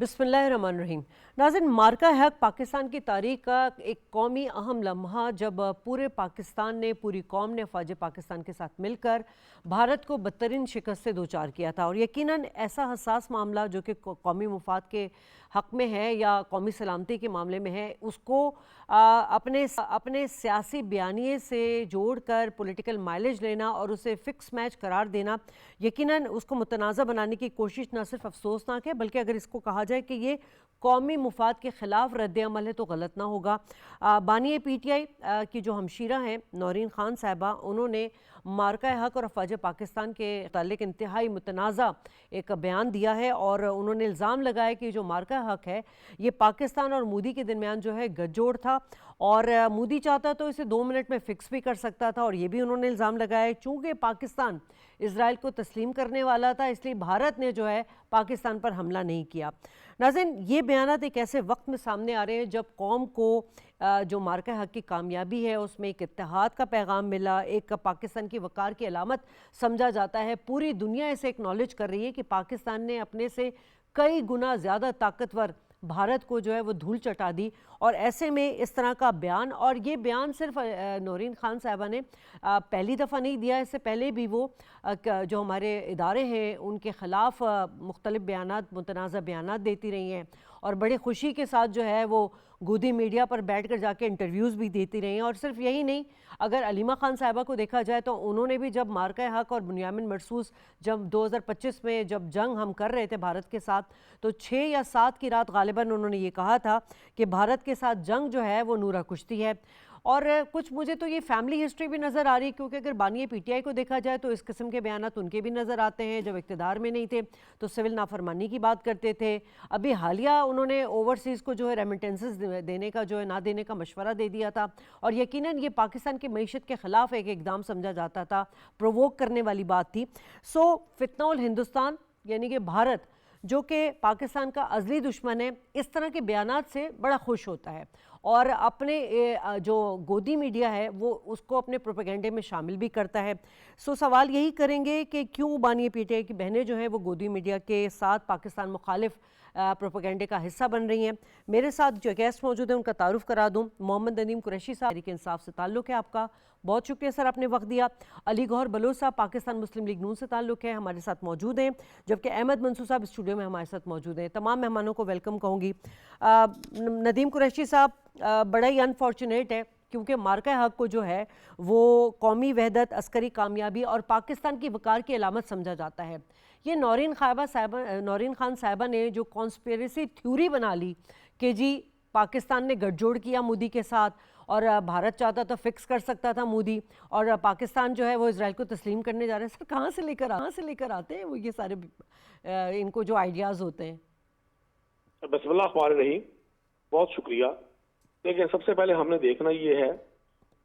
बिस्मिल्लाहिर्रहमानिर्रहीम। नाज़रीन, मार्का हक पाकिस्तान की तारीख का एक कौमी अहम लम्हा, जब पूरे पाकिस्तान ने, पूरी कौम ने फ़ौज पाकिस्तान के साथ मिलकर भारत को बदतरीन शिकस्त से दो चार किया था। और यकीनन ऐसा हसास मामला जो कि कौमी मुफाद के हक़ में है या कौमी सलामती के मामले में है, उसको अपने सियासी बयानिए से जोड़ कर पॉलिटिकल माइलेज लेना और उसे फ़िक्स मैच करार देना, यकीनन उसको मुतनाज़ा बनाने की कोशिश न सिर्फ अफसोसनाक है, बल्कि अगर इसको कहा जाए कि ये कौमी मुफाद के ख़िलाफ़ रद्द-ए-अमल है तो गलत ना होगा। बानी पीटीआई की जो हमशीरा हैं नौरीन ख़ान साहिबा, उन्होंने मार्का हक और अफ़वाज पाकिस्तान के मुताल्लिक़ इंतहाई मुतनाज़ा एक बयान दिया है और उन्होंने इल्ज़ाम लगाया कि जो मार्का हक है ये पाकिस्तान और मोदी के दरमियान जो है गठजोड़ था और मोदी चाहता तो इसे 2 मिनट में फ़िक्स भी कर सकता था। और ये भी उन्होंने इल्ज़ाम लगाया चूँकि पाकिस्तान इसराइल को तस्लीम करने वाला था, इसलिए भारत ने जो है पाकिस्तान पर हमला नहीं किया। नाज़रीन, ये बयानात एक ऐसे वक्त में सामने आ रहे हैं जब कौम को जो मार्का हक की कामयाबी है उसमें एक इत्तेहाद का पैगाम मिला, एक पाकिस्तान की वक़ार की अलामत समझा जाता है। पूरी दुनिया इसे एक्नॉलेज कर रही है कि पाकिस्तान ने अपने से कई गुना ज़्यादा ताकतवर भारत को जो है वो धूल चटा दी। और ऐसे में इस तरह का बयान, और ये बयान सिर्फ नौरीन ख़ान साहिबा ने पहली दफ़ा नहीं दिया, इससे पहले भी वो जो हमारे इदारे हैं उनके ख़िलाफ़ मुख्तलिफ़ बयानात, मुतनाज़ा बयानात देती रही हैं और बड़ी खुशी के साथ जो है वो गोदी मीडिया पर बैठ कर जाके इंटरव्यूज़ भी देती रही हैं। और सिर्फ यही नहीं, अगर अलीमा ख़ान साहिबा को देखा जाए तो उन्होंने भी जब मार्का हक और बुनियामिन मरसूस जब 2025 में जब जंग हम कर रहे थे भारत के साथ, तो 6 या 7 की रात गालिबन उन्होंने ये कहा था कि भारत के साथ जंग जो है वो नूरा कुश्ती है। और कुछ मुझे तो ये फैमिली हिस्ट्री भी नज़र आ रही है, क्योंकि अगर बानी पीटीआई को देखा जाए तो इस किस्म के बयानात उनके भी नज़र आते हैं। जब इक़्तिदार में नहीं थे तो सिविल नाफरमानी की बात करते थे। अभी हालिया उन्होंने ओवरसीज़ को जो है रेमिटेंसेस देने का जो है ना देने का मशवरा दे दिया था और यकीनन ये पाकिस्तान की मईशत के ख़िलाफ़ एक इक़दाम समझा जाता था, प्रोवोक करने वाली बात थी। सो फितना हिंदुस्तान यानी कि भारत, जो कि पाकिस्तान का अज़ली दुश्मन है, इस तरह के बयानात से बड़ा खुश होता है और अपने जो गोदी मीडिया है वो उसको अपने प्रोपेगेंडे में शामिल भी करता है। सो सवाल यही करेंगे कि क्यों बानी पीटीआई की बहनें जो हैं वो गोदी मीडिया के साथ पाकिस्तान मुखालिफ प्रोपेगेंडे का हिस्सा बन रही हैं। मेरे साथ जो गेस्ट मौजूद हैं उनका तारुफ करा दूं। मोहम्मद नदीम कुरैशी साहब, तहरीक इंसाफ से ताल्लुक़ है आपका, बहुत शुक्रिया सर आपने वक्त दिया। अली गौहर बलोच साहब, पाकिस्तान मुस्लिम लीग नून से ताल्लुक़ है, हमारे साथ मौजूद हैं। जबकि अहमद मंसूर साहब स्टूडियो में हमारे साथ मौजूद हैं। तमाम मेहमानों को वेलकम कहूँगी। नदीम कुरैशी साहब, बड़ा ही अनफॉर्चुनेट है क्योंकि मार्का हक को जो है वो कौमी वहदत, अस्करी कामयाबी और पाकिस्तान की वक़ार की अलामत समझा जाता है। ये नौरीन ख़ान साहिबा ने जो कॉन्स्पिरेसी थ्योरी बना ली कि जी पाकिस्तान ने गठजोड़ किया मोदी के साथ और भारत चाहता तो फिक्स कर सकता था मोदी, और पाकिस्तान जो है वो इसराइल को तस्लीम करने जा रहे हैं। सर कहाँ से लेकर आते हैं वो ये सारे इनको जो आइडियाज़ होते हैं? बिस्मिल्लाह रहमान रहीम, बहुत शुक्रिया। देखिए, सबसे पहले हमने देखना ये है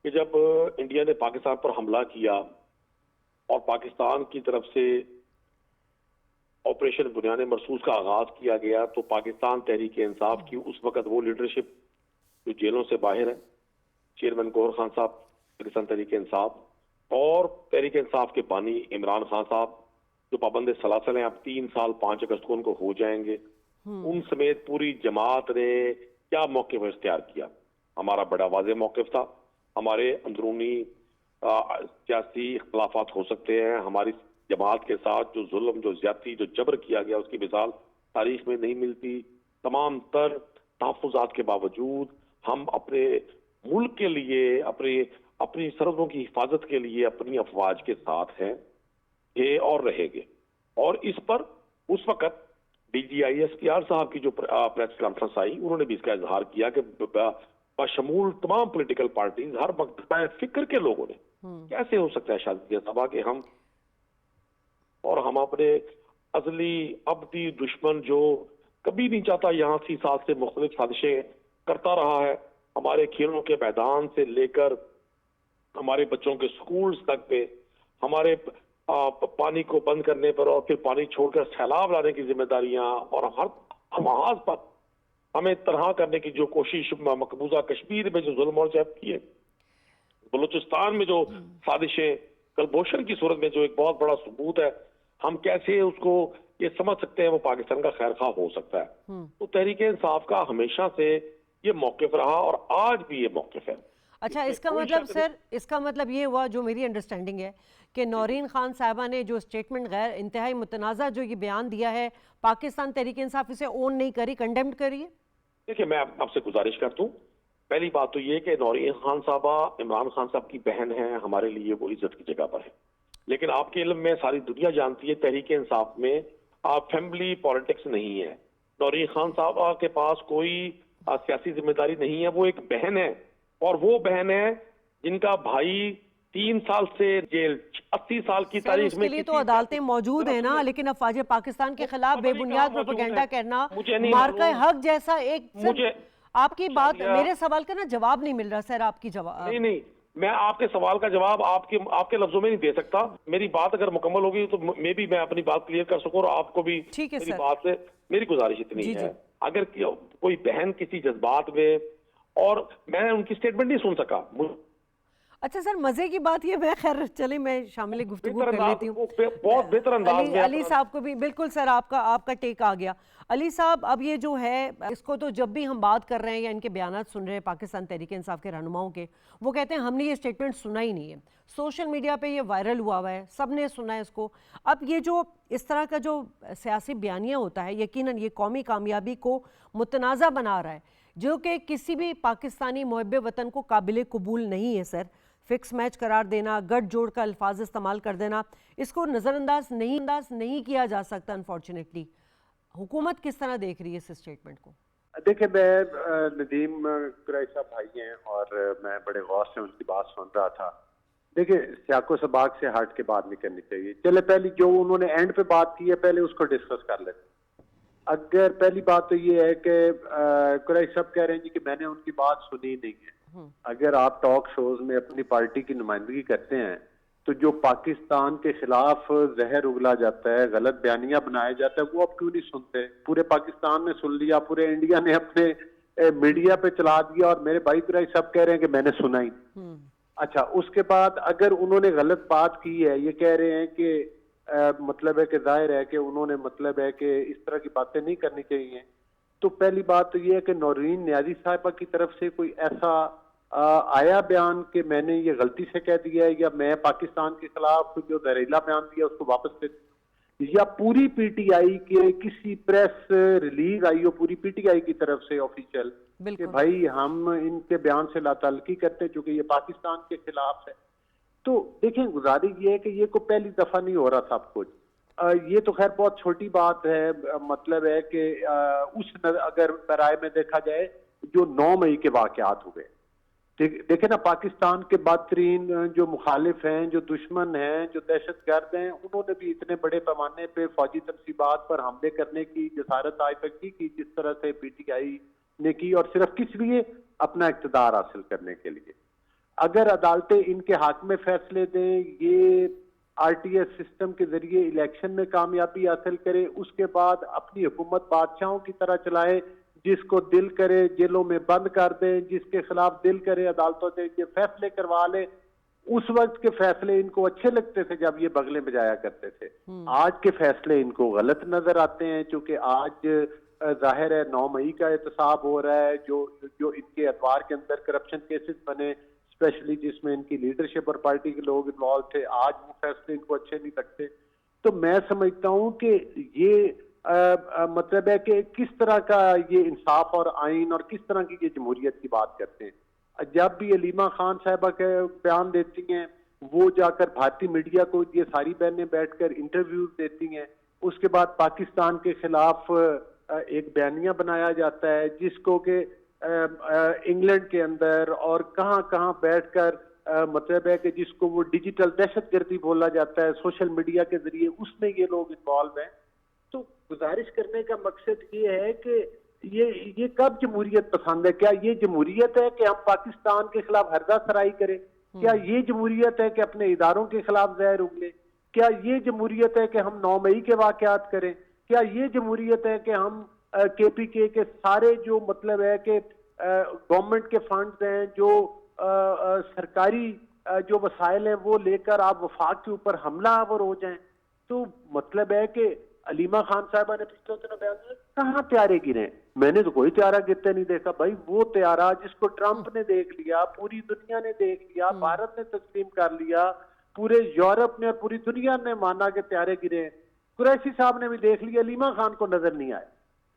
कि जब इंडिया ने पाकिस्तान पर हमला किया और पाकिस्तान की तरफ से ऑपरेशन बुनियाद मरसूस का आगाज किया गया, तो पाकिस्तान तहरीक इंसाफ की उस वक्त वो लीडरशिप जो जेलों से बाहर है, चेयरमैन गौहर खान साहब पाकिस्तान तहरीक इंसाफ और तहरीक इंसाफ के बानी इमरान खान साहब जो पाबंद सलासल हैं, अब 3 साल 5 अगस्त को उनको हो जाएंगे, उन समेत पूरी जमात ने क्या मौक़िफ़ इख्तियार किया। हमारा बड़ा वाज़ेह मौक़िफ़ था। हमारे अंदरूनी सियासी इख्तलाफात हो सकते हैं, हमारी जमात के साथ जो जुल्म, जो ज्यादती, जो जबर किया गया उसकी मिसाल तारीख में नहीं मिलती। तमाम तर तहफ़्फ़ुज़ात के बावजूद हम अपने मुल्क के लिए, अपनी सरहदों की हिफाजत के लिए अपनी अफवाज के साथ हैं ये और रहेंगे। और इस पर उस वक़्त DGISPR साहब की जो प्रेस कॉन्फ्रेंस आई, उन्होंने भी इसका इजहार किया कि बशमूल तमाम पॉलिटिकल पार्टीज, हर मकतबा फिक्र के लोगों ने, कैसे हो सकता है शादी सभा कि हम अपने अजली अबदी दुश्मन जो कभी नहीं चाहता यहाँ सी साथ से मुख्तलिफ साजिशें करता रहा है, हमारे खेलों के मैदान से लेकर हमारे बच्चों के स्कूल्स तक पे, हमारे पानी को बंद करने पर और फिर पानी छोड़कर सैलाब लाने की जिम्मेदारियां और हर महाज पर हमें तरह करने की जो कोशिश, मकबूजा कश्मीर में जो जुल्म और जहब किए, बलूचिस्तान में जो साजिशें, कलभूषण की सूरत में जो एक बहुत बड़ा सबूत है, हम कैसे उसको ये समझ सकते हैं वो पाकिस्तान का खैर खा हो सकता है। तो तहरीक इंसाफ का हमेशा से ये मौकिफ रहा और आज भी ये मौकिफ है। अच्छा, इसमें इसका कोई मतलब शक नहीं। सर, इसका मतलब ये हुआ, जो मेरी अंडरस्टैंडिंग है, कि नौरीन खान साहबा ने जो स्टेटमेंट गैर इंतहाई मुतनाज़ा जो ये बयान दिया है, पाकिस्तान तहरीक इंसाफ इसे ओन नहीं करी, कंडेम्ड करी है। देखिए, मैं आपसे गुजारिश करता हूँ, पहली बात तो ये कि नौरीन खान साहबा इमरान खान साहब की बहन है, हमारे लिए वो इज्जत की जगह पर है। लेकिन आपके इल्म में सारी दुनिया जानती है तहरीक इंसाफ में आप फैमिली पॉलिटिक्स नहीं है। नौरीन खान साहबा के पास कोई सियासी जिम्मेदारी नहीं है, वो एक बहन है और वो बहन है जिनका भाई 3 साल से जेल, 80 साल की सर, तारीख उसके में लिए तो किसी अदालतें मौजूद जरा है ना, सुनिए, लेकिन अफवाज पाकिस्तान के खिलाफ पता नहीं बेबुनियाद कहाँ मौजूद प्रोपेगेंडा है, करना, मुझे नहीं मार्का मालूम। हक जैसा एक सर, मुझे आपकी बात, शादिया, मेरे सवाल का ना जवाब नहीं मिल रहा सर, आपकी नहीं जवाब। नहीं, मैं आपके सवाल का जवाब आपके आपके लफ्जों में नहीं दे सकता। मेरी बात अगर मुकम्मल होगी तो मे भी मैं अपनी बात क्लियर कर सकूं और आपको भी ठीक है मेरी सर। बात से मेरी गुजारिश इतनी जी है, जी। अगर कोई बहन किसी जज्बात में, और मैं उनकी स्टेटमेंट नहीं सुन सका, अच्छा सर, मजे की बात ये, मैं खैर चले, मैं शामिल गुफ्तगू बेहतर कर अंदाज, लेती हूँ। वो बहुत बेहतर अंदाज अली में अली अपना। साहब को भी बिल्कुल सर, आपका आपका टेक आ गया। अली साहब, अब ये जो है, इसको तो जब भी हम बात कर रहे हैं या इनके बयानात सुन रहे हैं पाकिस्तान तहरीक इंसाफ के रहनुमाओं के, वो कहते हैं हमने ये स्टेटमेंट सुना ही नहीं है, सोशल मीडिया पे ये वायरल हुआ है, सबने सुना है इसको। अब ये जो इस तरह का जो सियासी बयानिया होता है, यकीनन ये कौमी कामयाबी को मुतनाज़ा बना रहा है, जो कि किसी भी पाकिस्तानी मुहब्बे वतन को काबिल कबूल नहीं है सर। फिक्स मैच करार देना, गठ जोड़ का अल्फाज इस्तेमाल कर देना, इसको नज़रअंदाज नहीं किया जा सकता। अनफॉर्चुनेटली हुकूमत किस तरह देख रही है इस स्टेटमेंट को? देखिए, मैं नदीम कुरैशी साहब भाई हैं और मैं बड़े गौर से उनकी बात सुन रहा था। देखिए, सियाको सबाक से हट के बात नहीं करनी चाहिए। चले, पहली जो उन्होंने एंड पे बात की है, पहले उसको डिस्कस कर लेते। अगर पहली बात तो ये है कि कुरैशी साहब कह रहे हैं जी कि मैंने उनकी बात सुनी नहीं है। अगर आप टॉक शोज में अपनी पार्टी की नुमाइंदगी करते हैं तो जो पाकिस्तान के खिलाफ जहर उगला जाता है, गलत बयानिया बनाया जाता है, वो आप क्यों नहीं सुनते? पूरे पाकिस्तान ने सुन लिया, पूरे इंडिया ने अपने मीडिया पे चला दिया और मेरे भाई कुरैशी साहब कह रहे हैं कि मैंने सुना ही। अच्छा, उसके बाद अगर उन्होंने गलत बात की है, ये कह रहे हैं कि मतलब है कि जाहिर है कि उन्होंने मतलब है कि इस तरह की बातें नहीं करनी चाहिए। तो पहली बात तो ये है कि नौरीन नियाज़ी साहिबा की तरफ से कोई ऐसा आया बयान कि मैंने ये गलती से कह दिया है, या मैं पाकिस्तान के खिलाफ जो जहरीला बयान दिया उसको वापस ले, या पूरी पीटीआई के किसी प्रेस रिलीज आई हो पूरी पीटीआई की तरफ से ऑफिशियल कि भाई हम इनके बयान से लाताल्लुकी करते हैं क्योंकि ये पाकिस्तान के खिलाफ है। तो देखें, गुजारिश ये है कि ये को पहली दफा नहीं हो रहा सब कुछ। ये तो खैर बहुत छोटी बात है, मतलब है कि अगर बराए में देखा जाए जो 9 मई के वाकयात हुए, देखे ना, पाकिस्तान के बदतरीन जो मुखालिफ हैं, जो दुश्मन हैं, जो दहशतगर्द हैं, उन्होंने भी इतने बड़े पैमाने पे फौजी तनसीबात पर हमले करने की जसारत आज तक की जिस तरह से पीटीआई ने की, और सिर्फ किस लिए? अपना इक़्तिदार हासिल करने के लिए। अगर अदालतें इनके हक में फैसले दें, ये आरटीएस सिस्टम के जरिए इलेक्शन में कामयाबी हासिल करे, उसके बाद अपनी हुकूमत बादशाहों की तरह चलाए, जिसको दिल करे जेलों में बंद कर दे, जिसके खिलाफ दिल करे अदालतों से ये फैसले करवा ले। उस वक्त के फैसले इनको अच्छे लगते थे जब ये बगले बजाया करते थे। आज के फैसले इनको गलत नजर आते हैं, क्योंकि आज जाहिर है 9 मई का एहतसाब हो रहा है, जो इनके अखबार के अंदर करप्शन केसेस बने, स्पेशली जिसमें इनकी लीडरशिप और पार्टी के लोग इन्वॉल्व थे, आज वो फैसले इनको अच्छे नहीं लगते। तो मैं समझता हूं कि ये मतलब है कि किस तरह का ये इंसाफ और आइन और किस तरह की ये जमहूरियत की बात करते हैं। जब भी अलीमा खान साहबा के बयान देती हैं, वो जाकर भारतीय मीडिया को ये सारी बहनें बैठकर इंटरव्यूज देती हैं, उसके बाद पाकिस्तान के खिलाफ एक बयानिया बनाया जाता है जिसको कि इंग्लैंड के अंदर और कहां कहां बैठकर मतलब है कि जिसको वो डिजिटल दहशतगर्दी बोला जाता है सोशल मीडिया के जरिए, उसमें ये लोग इन्वॉल्व हैं। तो गुजारिश करने का मकसद ये है कि ये कब जमहूरियत पसंद है? क्या ये जमहूरियत है कि हम पाकिस्तान के खिलाफ हरदा सराई करें? क्या ये जमहूरियत है कि अपने इदारों के खिलाफ जहर उगले? क्या ये जमहूरियत है कि हम 9 मई के वाकयात करें? क्या ये जमहूरियत है कि हम केपीके के सारे जो मतलब है कि गवर्नमेंट के फंड्स हैं, जो सरकारी जो वसाइल हैं, वो लेकर आप वफाक के ऊपर हमला आवर हो जाएं? तो मतलब है कि अलीमा खान साहबा ने पिछले दिनों बयान दिया, कहाँ त्यारे गिरे? मैंने तो कोई त्यारा गिरते नहीं देखा। भाई वो त्यारा जिसको ट्रंप ने देख लिया, पूरी दुनिया ने देख लिया, भारत ने तस्लीम कर लिया, पूरे यूरोप ने और पूरी दुनिया ने माना कि त्यारे गिरे, कुरैशी साहब ने भी देख लिया, अलीमा खान को नजर नहीं आया।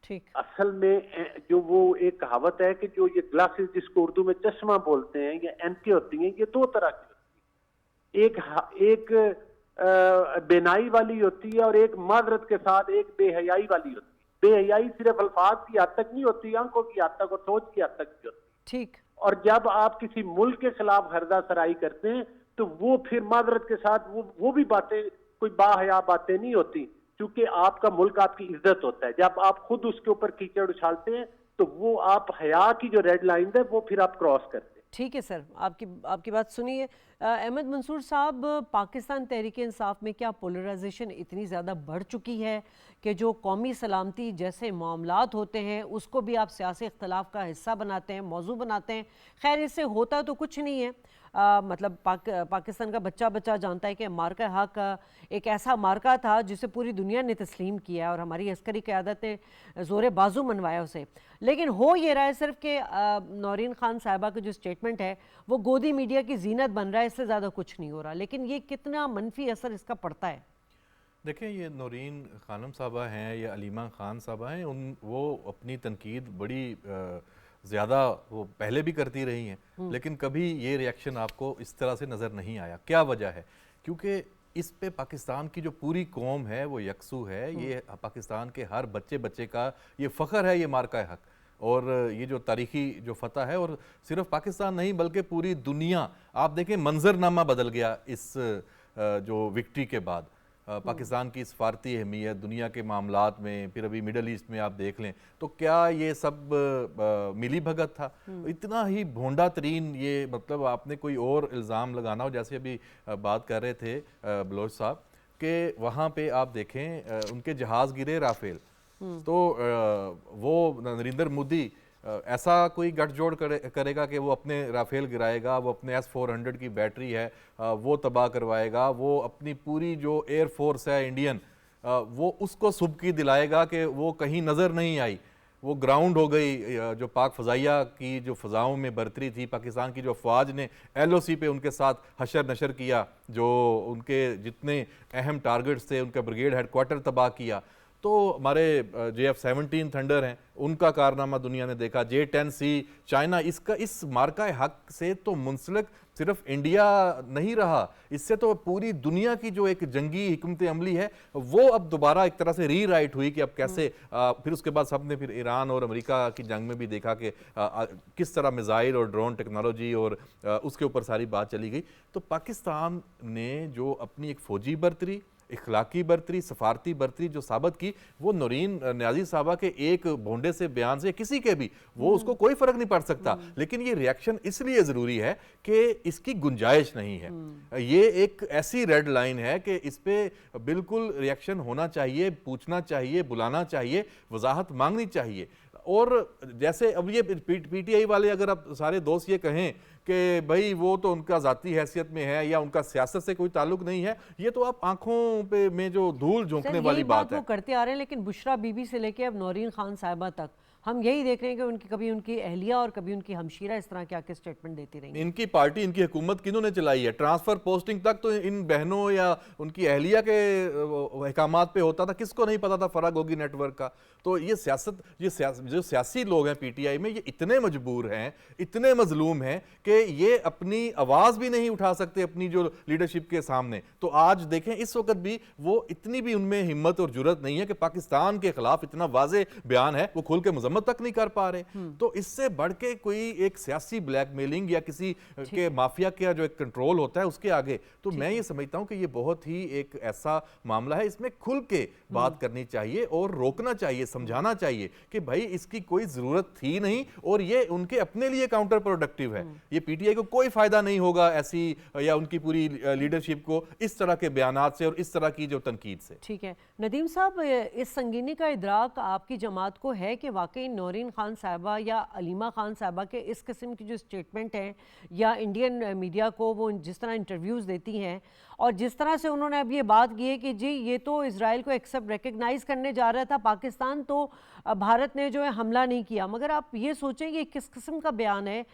ठीक। असल में जो वो एक कहावत है कि जो ये ग्लासेस जिसको उर्दू में चश्मा बोलते हैं, ये एंटी होती हैं, ये दो तरह की होती है। एक बेनाई वाली होती है और एक माजरत के साथ एक बेहयाई वाली होती है। बेहयाई सिर्फ अल्फाज की हद तक नहीं होती, आंखों की हद तक और सोच की हद तक भी होती है। ठीक। और जब आप किसी मुल्क के खिलाफ हरदा सराई करते हैं तो वो फिर माजरत के साथ वो भी बातें कोई बाहया बातें नहीं होती, क्योंकि आपका मुल्क आपकी इज्जत होता है। जब आप खुद उसके ऊपर कीचड़ उछालते हैं तो वो आप हया की जो रेड लाइन है वो फिर आप क्रॉस करते हैं। ठीक है सर, आपकी बात सुनिए। अहमद मंसूर साहब, पाकिस्तान तहरीक इंसाफ में क्या पोलराइजेशन इतनी ज़्यादा बढ़ चुकी है कि जो कौमी सलामती जैसे मामलात होते हैं उसको भी आप सियासी इख्तलाफ का हिस्सा बनाते हैं, मौजू बनाते हैं? खैर, इससे होता तो कुछ नहीं है। मतलब पाकिस्तान का बच्चा बच्चा जानता है कि मार्का हक एक ऐसा मार्का था जिसे पूरी दुनिया ने तस्लीम किया और हमारी अस्करी क़यादत ने ज़ोर बाजू मनवाया उसे। लेकिन हो ये रहा है सिर्फ कि नौरीन खान साहिबा का जो स्टेटमेंट है वो गोदी मीडिया की जीनत बन रहा है, इससे ज़्यादा कुछ नहीं हो रहा। लेकिन ये कितना मनफी असर इसका पड़ता है? देखें, ये नौरीन खानम साहबा हैं या अलीमा खान साहबा हैं, वो अपनी तनकीद बड़ी ज़्यादा वो पहले भी करती रही हैं, लेकिन कभी ये रिएक्शन आपको इस तरह से नज़र नहीं आया। क्या वजह है? क्योंकि इस पे पाकिस्तान की जो पूरी कौम है वो यकसू है। ये पाकिस्तान के हर बच्चे बच्चे का ये फ़ख्र है, ये मार्का हक और ये जो तारीखी जो फतह है। और सिर्फ पाकिस्तान नहीं बल्कि पूरी दुनिया, आप देखें मंजरनामा बदल गया इस जो विक्ट्री के बाद। पाकिस्तान की सफारती अहमियत दुनिया के मामलात में, फिर अभी मिडल ईस्ट में आप देख लें तो क्या ये सब मिली भगत था? इतना ही भोंडा तरीन ये, मतलब आपने कोई और इल्ज़ाम लगाना हो, जैसे अभी बात कर रहे थे बलोच साहब कि वहाँ पे आप देखें उनके जहाज़ गिरे राफेल, तो वो नरेंद्र मोदी ऐसा कोई गठजोड़ करेगा कि वो अपने राफेल गिराएगा, वो अपने S-400 की बैटरी है वो तबाह करवाएगा, वो अपनी पूरी जो एयरफोर्स है इंडियन वो उसको सुबकी दिलाएगा कि वो कहीं नज़र नहीं आई, वो ग्राउंड हो गई। जो पाक फ़ज़ाइया की जो फ़ज़ाओं में बरतरी थी, पाकिस्तान की जो फ़ौज ने LOC पे उनके साथ हशर नशर किया, जो उनके जितने अहम टारगेट्स थे, उनका ब्रिगेड हेडक्वार्टर तबाह किया। तो हमारे JF-17 थंडर हैं, उनका कारनामा दुनिया ने देखा। J-10C चाइना, इसका इस मार्का हक से तो मुंसलिक सिर्फ इंडिया नहीं रहा, इससे तो पूरी दुनिया की जो एक जंगी हिकमत अमली है वो अब दोबारा एक तरह से रीराइट हुई कि अब कैसे फिर उसके बाद सबने फिर ईरान और अमेरिका की जंग में भी देखा कि किस तरह मिसाइल और ड्रोन टेक्नोलॉजी और उसके ऊपर सारी बात चली गई। तो पाकिस्तान ने जो अपनी एक फ़ौजी बर्तरी, इखलाकी बर्तरी, सफारती बर्तरी जो साबित की, वो नौरीन न्याजी साहबा के एक भोंडे से बयान से किसी के भी वो उसको कोई फर्क नहीं पड़ सकता। लेकिन ये रिएक्शन इसलिए ज़रूरी है कि इसकी गुंजाइश नहीं है। ये एक ऐसी रेड लाइन है कि इस पे बिल्कुल रिएक्शन होना चाहिए, पूछना चाहिए, बुलाना चाहिए, वजाहत मांगनी चाहिए। और जैसे अब ये PTI वाले अगर आप सारे दोस्त ये कहें कि भाई वो तो उनका ज़ाती हैसियत में है या उनका सियासत से कोई ताल्लुक नहीं है, ये तो आप आंखों पे में जो धूल झोंकने वाली बात है। वो करते आ रहे हैं, लेकिन बुशरा बीबी से लेके अब नौरीन खान साहिबा तक हम यही देख रहे हैं कि कभी उनकी अहलिया और कभी उनकी हमशीरा इस तरह के आके स्टेटमेंट देती रही। इनकी पार्टी, इनकी हुकूमत किन्होंने चलाई है? ट्रांसफर पोस्टिंग तक तो इन बहनों या उनकी अहलिया के अहकामात पे होता था, किसको नहीं पता था फराग होगी नेटवर्क का? तो ये सियासत, जो सियासी लोग हैं PTI में, ये इतने मजबूर हैं, इतने मजलूम हैं कि ये अपनी आवाज़ भी नहीं उठा सकते अपनी जो लीडरशिप के सामने। तो आज देखें इस वक्त भी वो इतनी भी उनमें हिम्मत और जुर्रत नहीं है कि पाकिस्तान के खिलाफ इतना वाज़े बयान है वो खोल के मजम्मत तक नहीं कर पा रहे। तो इससे बढ़ के कोई एक सियासी ब्लैकमेलिंग या किसी के माफिया का जो एक कंट्रोल होता है उसके आगे, तो मैं ये समझता हूं कि ये बहुत ही एक ऐसा मामला है, इसमें खुल के बात करनी चाहिए और रोकना चाहिए, समझाना चाहिए कि भाई इसकी कोई जरूरत थी नहीं और ये उनके अपने लिए काउंटर प्रोडक्टिव है। ये PTI को कोई फायदा नहीं होगा ऐसी, या उनकी पूरी लीडरशिप को इस तरह के बयानात से और इस तरह की जो तनकीद से। ठीक है नदीम साहब, इस संगीनी का इदराक आपकी जमात को है कि वाकई वाकई नौरीन खान साहबा या अलीमा खान साहबा के इस किस्म की जो स्टेटमेंट हैं या इंडियन मीडिया को वो जिस तरह इंटरव्यूज़ देती हैं और जिस तरह से उन्होंने अब ये बात की है कि जी ये तो इजराइल को एक्सेप्ट रिकग्नाइज़ करने जा रहा था पाकिस्तान, तो भारत ने जो है हमला नहीं किया, मगर आप ये सोचें कि किस किस्म का बयान है।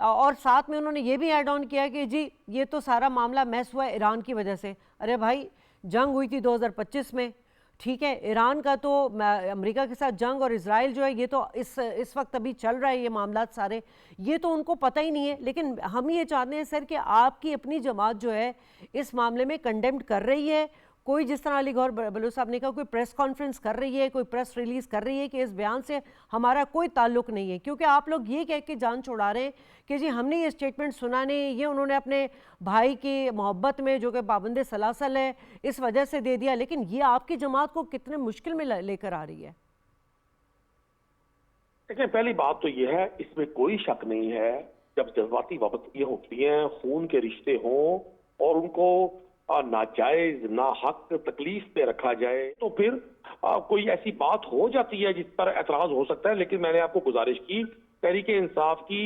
और साथ में उन्होंने ये भी ऐड ऑन किया कि जी ये तो सारा मामला मैस हुआ ईरान की वजह से। अरे भाई, जंग हुई थी 2025 में, ठीक है, ईरान का तो अमेरिका के साथ जंग और इजराइल जो है ये तो इस वक्त अभी चल रहा है, ये मामला सारे ये तो उनको पता ही नहीं है। लेकिन हम ये चाहते हैं सर कि आपकी अपनी जमात जो है इस मामले में कंडेम्ड कर रही है, कोई जिस तरह अली गौहर बलूच साहब ने कहा कोई प्रेस कॉन्फ्रेंस कर रही है, कोई प्रेस रिलीज कर रही है कि इस बयान से हमारा कोई ताल्लुक नहीं है, क्योंकि आप लोग ये कह के जान छुड़ा रहे हैं कि जी हमने ये स्टेटमेंट सुना नहीं, ये उन्होंने अपने भाई की मोहब्बत में जो कि पाबंद सलासल है इस वजह से दे दिया। लेकिन ये आपकी जमात को कितने मुश्किल में लेकर आ रही है। देखिए, पहली बात तो यह है, इसमें कोई शक नहीं है, जब जज्बाती वाबस्तगियां होती हैं, खून के रिश्ते हों और उनको नाजायज ना हक तकलीफ पे रखा जाए तो फिर कोई ऐसी बात हो जाती है जिस पर एतराज हो सकता है। लेकिन मैंने आपको गुजारिश की, तहरीक इंसाफ की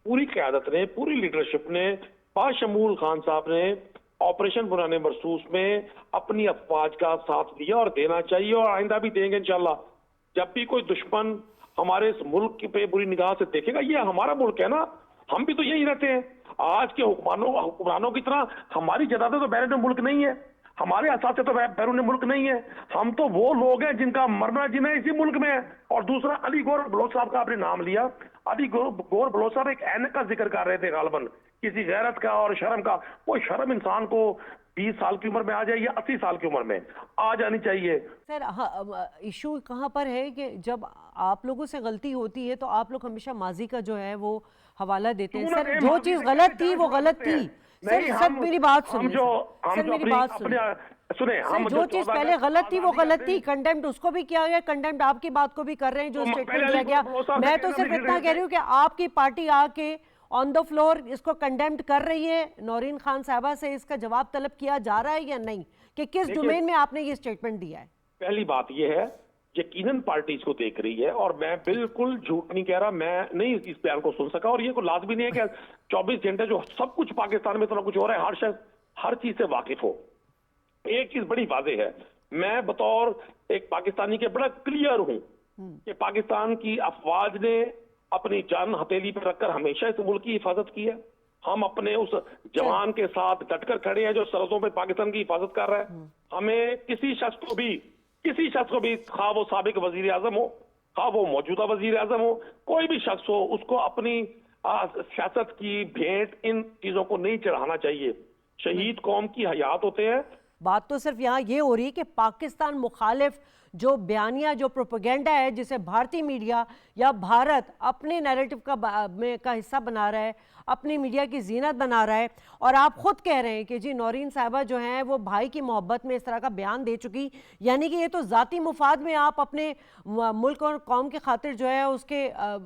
पूरी क़यादत ने, पूरी लीडरशिप ने, बाशमूल खान साहब ने ऑपरेशन बुराने मरसूस में अपनी अफवाज का साथ दिया और देना चाहिए और आइंदा भी देंगे इंशाल्लाह। जब भी कोई दुश्मन हमारे इस मुल्क पे बुरी निगाह से देखेगा, ये हमारा मुल्क है ना, हम भी तो यही रहते हैं। आज के हुक्मरानों की तरह हमारी जदादत तो बैरून मुल्क नहीं है, हमारे असासे तो बैरून मुल्क नहीं है। हम तो वो लोग हैं जिनका मरना जीना इसी मुल्क में है। और दूसरा, अली गौहर बलोच साहब का आपने नाम लिया, अली गौहर बलोच साहब एक ऐनक का जिक्र कर रहे थे गालबन, किसी गैरत का और शर्म का। वो शर्म इंसान को 20 साल की उम्र में आ जाए या 80 साल की उम्र में आ जानी चाहिए। सर हाँ, इशू कहाँ पर है कि जब आप लोगों से गलती होती है तो आप लोग हमेशा माजी का जो है वो हवाला देते हैं। सर जो चीज गलत थी वो गलत थी। सर मेरी बात सुनिए, सर मेरी बात सुनिए, हम जो चीज पहले गलत थी वो गलत थी, कंडेम्ड उसको भी किया गया, कंडेम्ड आपकी बात को भी कर रहे हैं जो स्टेटमेंट दिया गया। मैं तो सिर्फ इतना कह रही हूँ कि आपकी पार्टी आके ऑन द फ्लोर इसको कंडेम्ड कर रही है, नौरीन खान साहबा से इसका जवाब तलब किया जा रहा है या नहीं कि किस डोमेन में आपने ये स्टेटमेंट दिया है। पहली बात यह है, यकीनन पार्टी इसको देख रही है और मैं बिल्कुल झूठ नहीं कह रहा, मैं नहीं इस बयान को सुन सका। और ये कोई लाजमी नहीं है कि 24 घंटे जो सब कुछ पाकिस्तान में इतना कुछ हो रहा है हर शख्स हर चीज से वाकिफ हो। एक चीज बड़ी वाज़ेह है, मैं बतौर एक पाकिस्तानी के बड़ा क्लियर हूं कि पाकिस्तान की अफवाज ने अपनी जान हथेली पर रखकर हमेशा इस मुल्क की हिफाजत की है। हम अपने उस जवान के साथ डटकर खड़े हैं जो सरहदों पर पाकिस्तान की हिफाजत कर रहा है। हमें किसी शख्स को भी खा वो साबिक वजीर आजम हो, खा वो मौजूदा वजीर आजम हो, कोई भी शख्स हो, उसको अपनी सियासत की भेंट इन चीजों को नहीं चढ़ाना चाहिए। शहीद कौम की हयात होते हैं। बात तो सिर्फ यहाँ ये हो रही है कि पाकिस्तान मुखालिफ जो बयानिया, जो प्रोपेगेंडा है जिसे भारतीय मीडिया या भारत अपने नैरेटिव का हिस्सा बना रहा है, अपनी मीडिया की जीनत बना रहा है। और आप खुद कह रहे हैं कि जी नौरीन साहबा जो हैं वो भाई की मोहब्बत में इस तरह का बयान दे चुकी, यानी कि ये तो ज़ाती मुफाद में आप अपने मुल्क और कौम की खातिर जो है उसके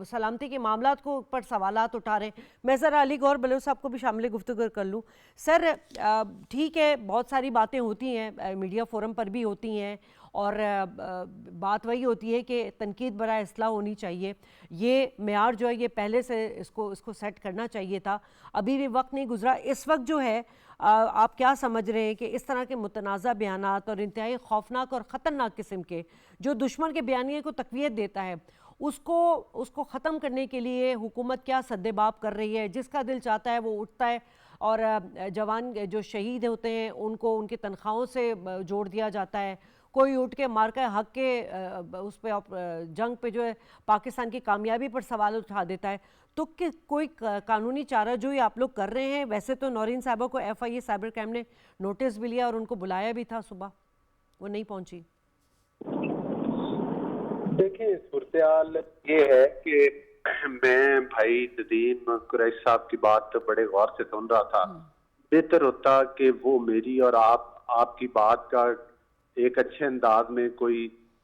सलामती के मामलात को पर सवालात उठा रहे हैं। मैं ज़रा अली गौहर बलूच साहब को भी शामिल गुफ्तगू कर लूँ। सर ठीक है, बहुत सारी बातें होती हैं, मीडिया फोरम पर भी होती हैं और बात वही होती है कि तनकीद बराए इस्लाह होनी चाहिए। ये मेयार जो है ये पहले से इसको सेट करना चाहिए था, अभी भी वक्त नहीं गुजरा। इस वक्त जो है आप क्या समझ रहे हैं कि इस तरह के मुतनाज़ा बयानात और इंतहाई खौफनाक और ख़तरनाक किस्म के जो दुश्मन के बयानिए को तक़वियत देता है उसको ख़त्म करने के लिए हुकूमत क्या सद्देबाब कर रही है? जिसका दिल चाहता है वो उठता है और जवान जो शहीद होते हैं उनको उनकी तनख्वाहों से जोड़ दिया जाता है, कोई उठ के मार्का हक के उस पर जंग पे जो है पाकिस्तान की कामयाबी पर सवाल उठा देता है। तो कि कोई कानूनी चारा जो आप लोग कर रहे हैं? वैसे तो नौरीन साहबा को FIA साइबर क्राइम ने नोटिस भी लिया और उनको बुलाया भी था, सुबह वो नहीं पहुंची। देखिए, सूरत-ए-हाल ये है कि मैं भाई नदीम कुरैशी साहब की बात बड़े गौर से सुन रहा था। बेहतर होता कि वो मेरी और आपकी बात का एक अच्छे अंदाज में कोई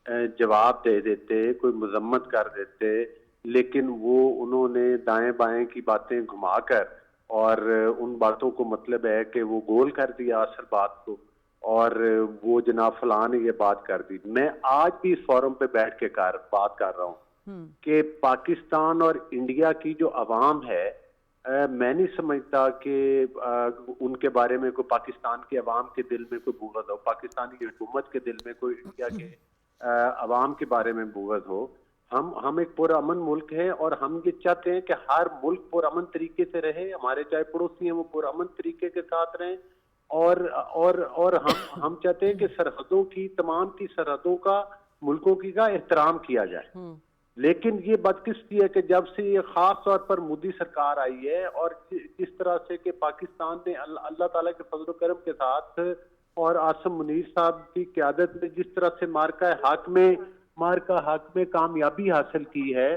जवाब दे देते, कोई मजम्मत कर देते, लेकिन वो उन्होंने दाएं बाएं की बातें घुमाकर और उन बातों को मतलब है कि वो गोल कर दिया असल बात को और वो जनाब फलां ने ये बात कर दी। मैं आज भी इस फोरम पे बैठ के बात कर रहा हूँ। कि पाकिस्तान और इंडिया की जो अवाम है, मैं नहीं समझता कि उनके बारे में कोई पाकिस्तान के अवाम के दिल में कोई बुग़्ज़ हो, पाकिस्तानी हुकूमत के दिल में कोई इंडिया के अवाम के बारे में बुग़्ज़ हो। हम एक पुरअमन मुल्क है और हम ये चाहते हैं कि हर मुल्क पुरअमन तरीके से रहे, हमारे चाहे पड़ोसी हैं वो पुरअमन तरीके के साथ रहें, और हम चाहते हैं कि सरहदों की, तमाम की सरहदों का, मुल्कों की का एहतराम किया जाए। लेकिन ये बदकिस्मती है कि जब से ये खास तौर पर मोदी सरकार आई है और जिस तरह से कि पाकिस्तान ने अल्लाह ताला के फजल करम के साथ और आसिम मुनीर साहब की क़यादत में जिस तरह से मार्का हक में कामयाबी हासिल की है,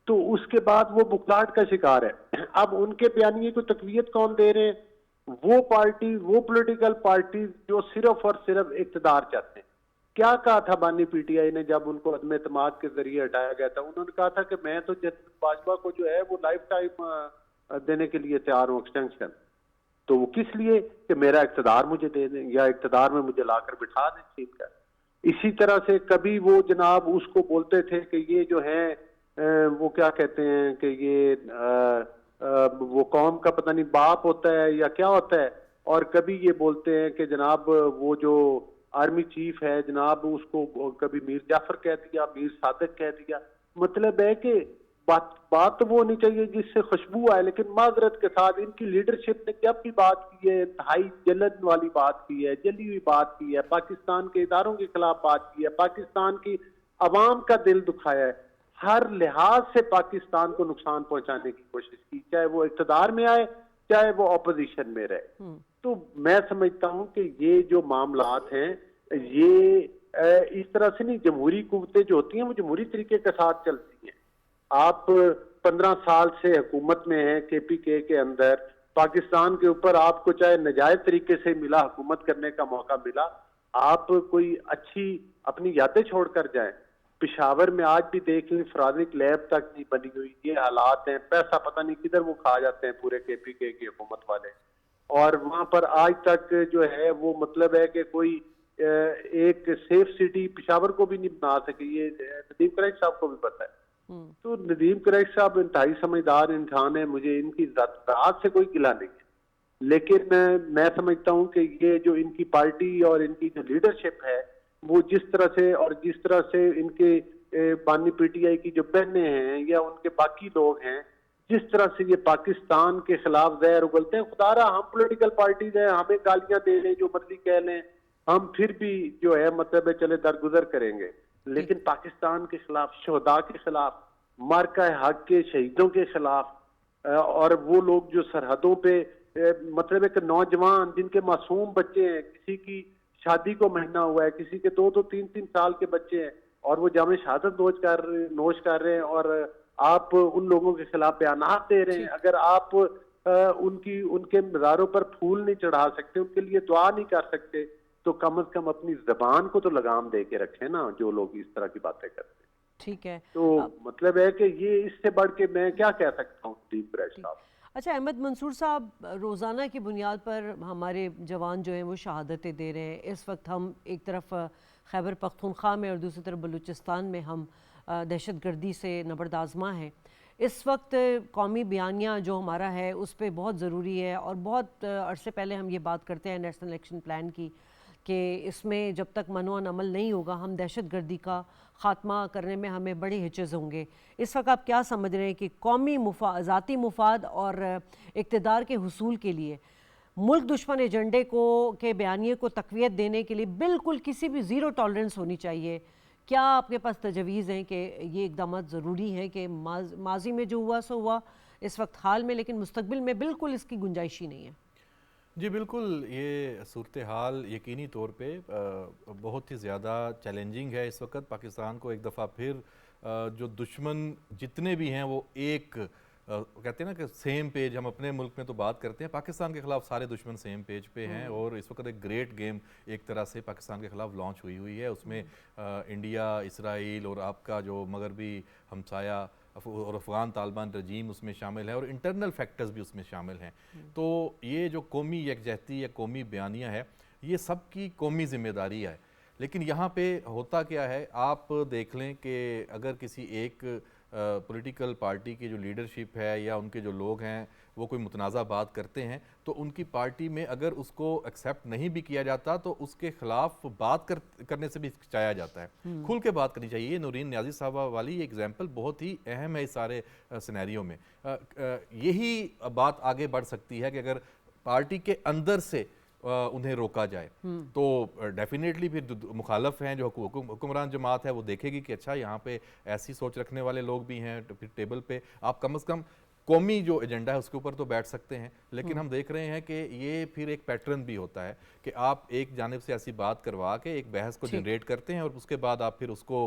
तो उसके बाद वो बुखलाहट का शिकार है। अब उनके बयानिए को तकवीयत कौन दे रहे हैं? वो पार्टी, वो पॉलिटिकल पार्टी जो सिर्फ और सिर्फ इक़्तिदार चाहते हैं। क्या कहा था बानी पीटीआई ने जब उनको अदम एतमाद के जरिए हटाया गया था? उन्होंने कहा था कि मैं तो जनरल बाजवा को जो है वो लाइफ टाइम देने के लिए तैयार हूँ, एक्सटेंशन। तो वो किस लिए? कि मेरा इक़्तिदार मुझे दे दें या इक़्तिदार में मुझे लाकर बिठा दें छीन कर। इसी तरह से कभी वो जनाब उसको बोलते थे कि ये जो है वो क्या कहते हैं कि ये वो कौम का पता नहीं बाप होता है या क्या होता है, और कभी ये बोलते हैं कि जनाब वो जो आर्मी चीफ है जनाब उसको कभी मीर जाफर कह दिया, मीर सादिक कह दिया। मतलब है कि बात तो वो होनी चाहिए जिससे खुशबू आए, लेकिन माजरत के साथ इनकी लीडरशिप ने जब भी बात की है इंतहाई जलन वाली बात की है, जली हुई बात की है, पाकिस्तान के इदारों के खिलाफ बात की है, पाकिस्तान की अवाम का दिल दुखाया है, हर लिहाज से पाकिस्तान को नुकसान पहुंचाने की कोशिश की, चाहे वो इक़्तिदार में आए चाहे वो अपोजिशन में रहे। तो मैं समझता हूं कि ये जो मामलात हैं ये इस तरह से नहीं, जमहूरी कुव्वतें जो होती हैं वो जमहूरी तरीके के साथ चलती हैं। आप 15 साल से हुकूमत में हैं केपीके के अंदर, पाकिस्तान के ऊपर आपको चाहे नजायज तरीके से मिला, हुकूमत करने का मौका मिला, आप कोई अच्छी अपनी यादें छोड़कर जाएं। पिशावर में आज भी देख लें, फॉरेंसिक लैब तक नहीं बनी हुई, ये हालात हैं, पैसा पता नहीं किधर वो खा जाते हैं पूरे केपीके की हुकूमत वाले, और वहां पर आज तक जो है वो मतलब है कि कोई एक सेफ सिटी पिशावर को भी नहीं बना सके। ये नदीम कुरैशी साहब को भी पता है। तो नदीम कुरैशी साहब इंतहाई समझदार इंसान है, मुझे इनकी ज़ात से कोई गिला नहीं है, लेकिन मैं समझता हूं कि ये जो इनकी पार्टी और इनकी जो लीडरशिप है वो जिस तरह से इनके बानी पीटीआई की जो बहनें हैं या उनके बाकी लोग हैं, जिस तरह से ये पाकिस्तान के खिलाफ जहर उगलते हैं, खुदारा हम पॉलिटिकल पार्टीज हैं, हमें गालियां दे लें, जो मर्जी कह लें, हम फिर भी जो है मतलब है चले दरगुजर करेंगे, लेकिन पाकिस्तान के खिलाफ, शहदा के खिलाफ, मार्का हक के शहीदों के खिलाफ, और वो लोग जो सरहदों पे मतलब एक नौजवान जिनके मासूम बच्चे हैं, किसी की शादी को महीना हुआ है, किसी के 2-3 साल के बच्चे हैं और वो जामे शहादत नोश कर रहे हैं, और आप उन लोगों के खिलाफ बयानात दे रहे हैं। अगर आप उनके मज़ारों पर फूल नहीं चढ़ा सकते, उनके लिए दुआ नहीं कर सकते, तो कम से कम अपनी जबान को तो लगाम दे के रखें ना, जो लोग इस तरह की बातें करते हैं। ठीक है, तो मतलब है कि ये इससे बढ़ के मैं क्या कह सकता हूँ नदीम कुरैशी साहब। अच्छा अहमद मंसूर साहब, रोज़ाना की बुनियाद पर हमारे जवान जो हैं वो शहादतें दे रहे हैं। इस वक्त हम एक तरफ खैबर पख्तूनख्वा में और दूसरी तरफ बलूचिस्तान में हम दहशतगर्दी से नबर्दाज़मा हैं। इस वक्त कौमी बयानिया जो हमारा है उस पर बहुत ज़रूरी है, और बहुत अरसे पहले हम ये बात करते हैं नेशनल एक्शन प्लान की कि इसमें जब तक मनोअन अमल नहीं होगा हम दहशतगर्दी का ख़ात्मा करने में हमें बड़े हिचक होंगे। इस वक्त आप क्या समझ रहे हैं कि कौमी ज़ाती मुफाद और इक़्तिदार के हुसूल के लिए मुल्क दुश्मन एजेंडे को के बयानिए को तक़वियत देने के लिए बिल्कुल किसी भी ज़ीरो टॉलरेंस होनी चाहिए? क्या आपके पास तजवीज़ हैं कि ये इक़दाम ज़रूरी हैं कि माजी में जो हुआ सो हुआ इस वक्त हाल में, लेकिन मुस्तक़बिल में बिल्कुल इसकी गुंजाइश ही नहीं है? जी बिल्कुल, ये सूरत हाल यकीनी तौर पे बहुत ही ज़्यादा चैलेंजिंग है इस वक्त। पाकिस्तान को एक दफ़ा फिर जो दुश्मन जितने भी हैं वो एक कहते हैं ना कि सेम पेज, हम अपने मुल्क में तो बात करते हैं, पाकिस्तान के ख़िलाफ़ सारे दुश्मन सेम पेज पे हैं, और इस वक्त एक ग्रेट गेम एक तरह से पाकिस्तान के ख़िलाफ़ लॉन्च हुई है। उसमें इंडिया, इसराइल और आपका जो मगरबी हमसाया और अफ़गान तालिबान रजीम उसमें शामिल है, और इंटरनल फैक्टर्स भी उसमें शामिल हैं। तो ये जो कौमी यकजहती या कौमी बयानिया है, ये सब की कौमी ज़िम्मेदारी है। लेकिन यहाँ पे होता क्या है, आप देख लें कि अगर किसी एक पॉलिटिकल पार्टी की जो लीडरशिप है या उनके जो लोग हैं वो कोई मुतनाज़ा बात करते हैं तो उनकी पार्टी में अगर उसको एक्सेप्ट नहीं भी किया जाता तो उसके खिलाफ करने से भी हिचकिचाया जाता है। खुल के बात करनी चाहिए। नूरीन नियाज़ी साहबा वाली ये एग्जाम्पल बहुत ही अहम है इस सारे सिनेरियो में। यही बात आगे बढ़ सकती है कि अगर पार्टी के अंदर से उन्हें रोका जाए तो डेफिनेटली फिर मुखालफ हैं जो हुक्मरान जमात है वो देखेगी कि अच्छा यहाँ पे ऐसी सोच रखने वाले लोग भी हैं, तो फिर टेबल पे आप कम से कम कौमी जो एजेंडा है उसके ऊपर तो बैठ सकते हैं। लेकिन हम देख रहे हैं कि ये फिर एक पैटर्न भी होता है कि आप एक जानिब से ऐसी बात करवा के एक बहस को जनरेट करते हैं और उसके बाद आप फिर उसको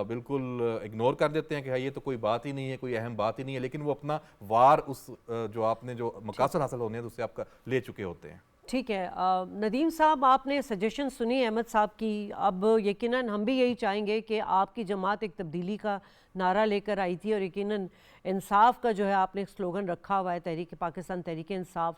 बिल्कुल इग्नोर कर देते हैं कि हाँ ये तो कोई बात ही नहीं है, कोई अहम बात ही नहीं है, लेकिन वो अपना वार उस जो आपने जो मकासद हासिल होने हैं उससे आपका ले चुके होते हैं। ठीक है नदीम साहब, आपने सजेशन सुनी अहमद साहब की। अब यकीनन हम भी यही चाहेंगे कि आपकी जमात एक तब्दीली का नारा लेकर आई थी और यकीनन इंसाफ का जो है आपने एक स्लोगन रखा हुआ है, तहरीक पाकिस्तान तहरीक इंसाफ।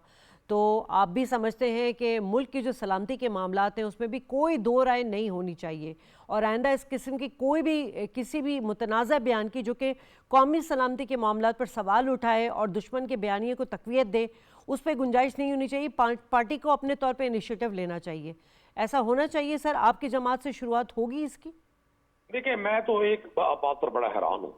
तो आप भी समझते हैं कि मुल्क की जो सलामती के मामलात हैं उसमें भी कोई दो राय नहीं होनी चाहिए और आइंदा इस किस्म की कोई भी किसी भी मुतनाज़ा बयान की जो कि कौमी सलामती के मामलात पर सवाल उठाए और दुश्मन के बयानिए को तक़वियत दे, उस पर गुंजाइश नहीं होनी चाहिए। पार्टी को अपने तौर पे इनिशिएटिव लेना चाहिए, ऐसा होना चाहिए। सर, आपकी जमात से शुरुआत होगी इसकी? देखिए, मैं तो एक बात पर बड़ा हैरान हूँ।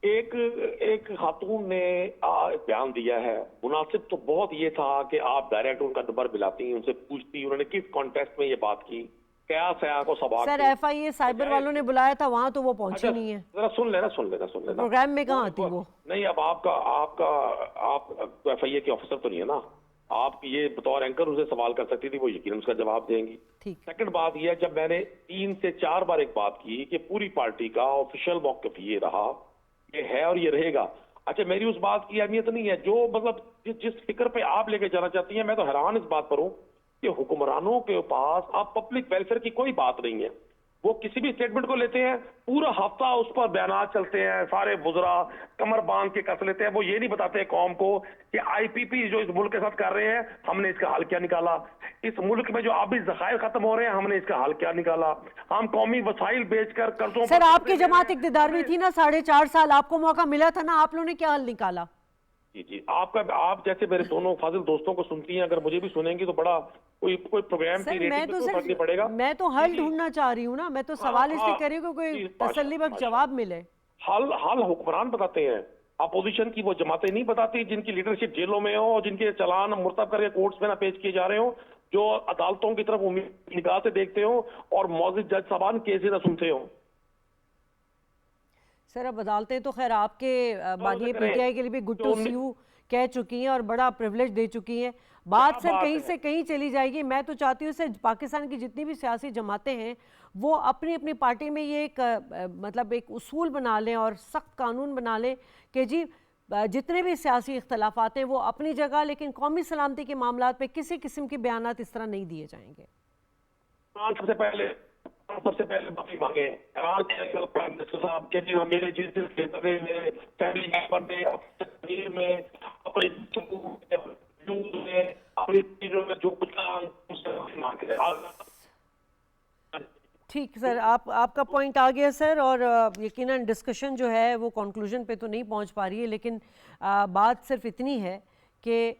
एक खातून ने बयान दिया है, मुनासिब तो बहुत ये था कि आप डायरेक्ट उनका नंबर मिलाती, उनसे पूछती उन्होंने किस कॉन्टेस्ट में ये बात की, क्या सया को सवाल। सर, FIA साइबर वालों ने बुलाया था, वहां तो वो पहुंची नहीं है। जरा सुन लेना प्रोग्राम में कहाँ आती वो? नहीं, अब आप तो FIA के ऑफिसर तो नहीं है ना, आप ये बतौर एंकर उनसे सवाल कर सकती थी, वो यकीन उसका जवाब देंगी। सेकंड बात यह है, जब मैंने 3 से 4 बार एक बात की कि पूरी पार्टी का ऑफिशियल मौक़िफ़ ये रहा, ये है और ये रहेगा। अच्छा, मेरी उस बात की अहमियत नहीं है जो मतलब जिस फिक्र पे आप लेके जाना चाहती हैं। मैं तो हैरान इस बात पर हूं कि हुक्मरानों के पास अब पब्लिक वेलफेयर की कोई बात नहीं है। वो किसी भी स्टेटमेंट को लेते हैं, पूरा हफ्ता उस पर बयानात चलते हैं, सारे बुजरा कमर बांध के कस लेते हैं। वो ये नहीं बताते कौम को कि IPP जो इस मुल्क के साथ कर रहे हैं, हमने इसका हल क्या निकाला। इस मुल्क में जो आबी ज़खायर खत्म हो रहे हैं, हमने इसका हल क्या निकाला। हम कौमी वसाइल बेचकर कर्जों। सर, आपकी जमात इक़्तिदार में थी ना 4.5 साल, आपको मौका मिला था ना, आप लोगों ने क्या हल निकाला? जी, आप जैसे मेरे दोनों फाजिल दोस्तों को सुनती हैं, अगर मुझे भी सुनेंगी तो बड़ा कोई प्रोग्राम की रेटिंग में तो फर्क नहीं पड़ेगा। मैं तो हल ढूंढना चाह रही हूँ ना, मैं तो सवाल इसलिए कर रही हूँ कि कोई तसल्लीबख्श जवाब मिले। हल हुक्मरान बताते हैं, अपोजिशन की वो जमातें नहीं बताती जिनकी लीडरशिप जेलों में हो और जिनके चालान मुर्तब करके कोर्ट्स में ना पेश किए जा रहे हो, जो अदालतों की तरफ उम्मीद निगाह से देखते हो और मौजूद जज साहबान केसेस ना सुनते हो। सर, अब अदालतें तो खैर आपके बानिए PTI के लिए भी गुड टू सी यू कह चुकी हैं और बड़ा प्रिविलेज दे चुकी हैं। बात सर कहीं से कहीं चली जाएगी। मैं तो चाहती हूँ सर, पाकिस्तान की जितनी भी सियासी जमातें हैं वो अपनी अपनी पार्टी में ये एक मतलब एक उसूल बना लें और सख्त कानून बना लें कि जी जितने भी सियासी इख्तलाफात हैं वो अपनी जगह, लेकिन कौमी सलामती के मामलात पे किसी किस्म के बयानात इस तरह नहीं दिए जाएंगे। सबसे पहले माफी मांगे प्राइम मिनिस्टर साहब के लिए, मेरे जिस मेरे फैमिली मेंबर ने अपने में अपने जो कुछ ठीक सर, आपका पॉइंट आ गया सर, और यकीनन डिस्कशन जो है वो कंक्लूजन पे तो नहीं पहुंच पा रही है, लेकिन बात सिर्फ इतनी है कि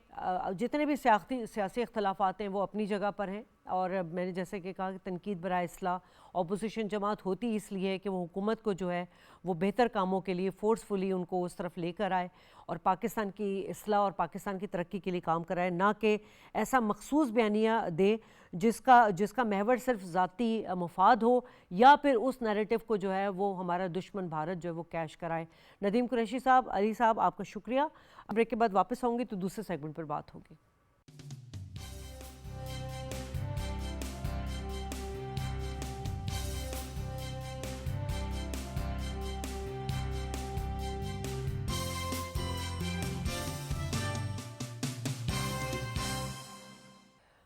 जितने भी सियासी इख्तलाफात हैं वो अपनी जगह पर हैं। और मैंने जैसे कि कहा कि तनकीद बराए इस्लाह अपोजिशन जमात होती इसलिए है कि वो हुकूमत को जो है वो बेहतर कामों के लिए फोर्सफुली उनको उस तरफ लेकर आए और पाकिस्तान की इस्लाह और पाकिस्तान की तरक्की के लिए काम कराए, ना कि ऐसा मखसूस बयानिया दे जिसका महवर सिर्फ ज़ाती मुफाद हो या फिर उस नैरेटिव को जो है वो हमारा दुश्मन भारत जो है वो कैश कराए। नदीम कुरैशी साहब, अली साहब, आपका शुक्रिया। ब्रेक के बाद वापस आऊँगी तो दूसरे सेगमेंट पर बात होगी।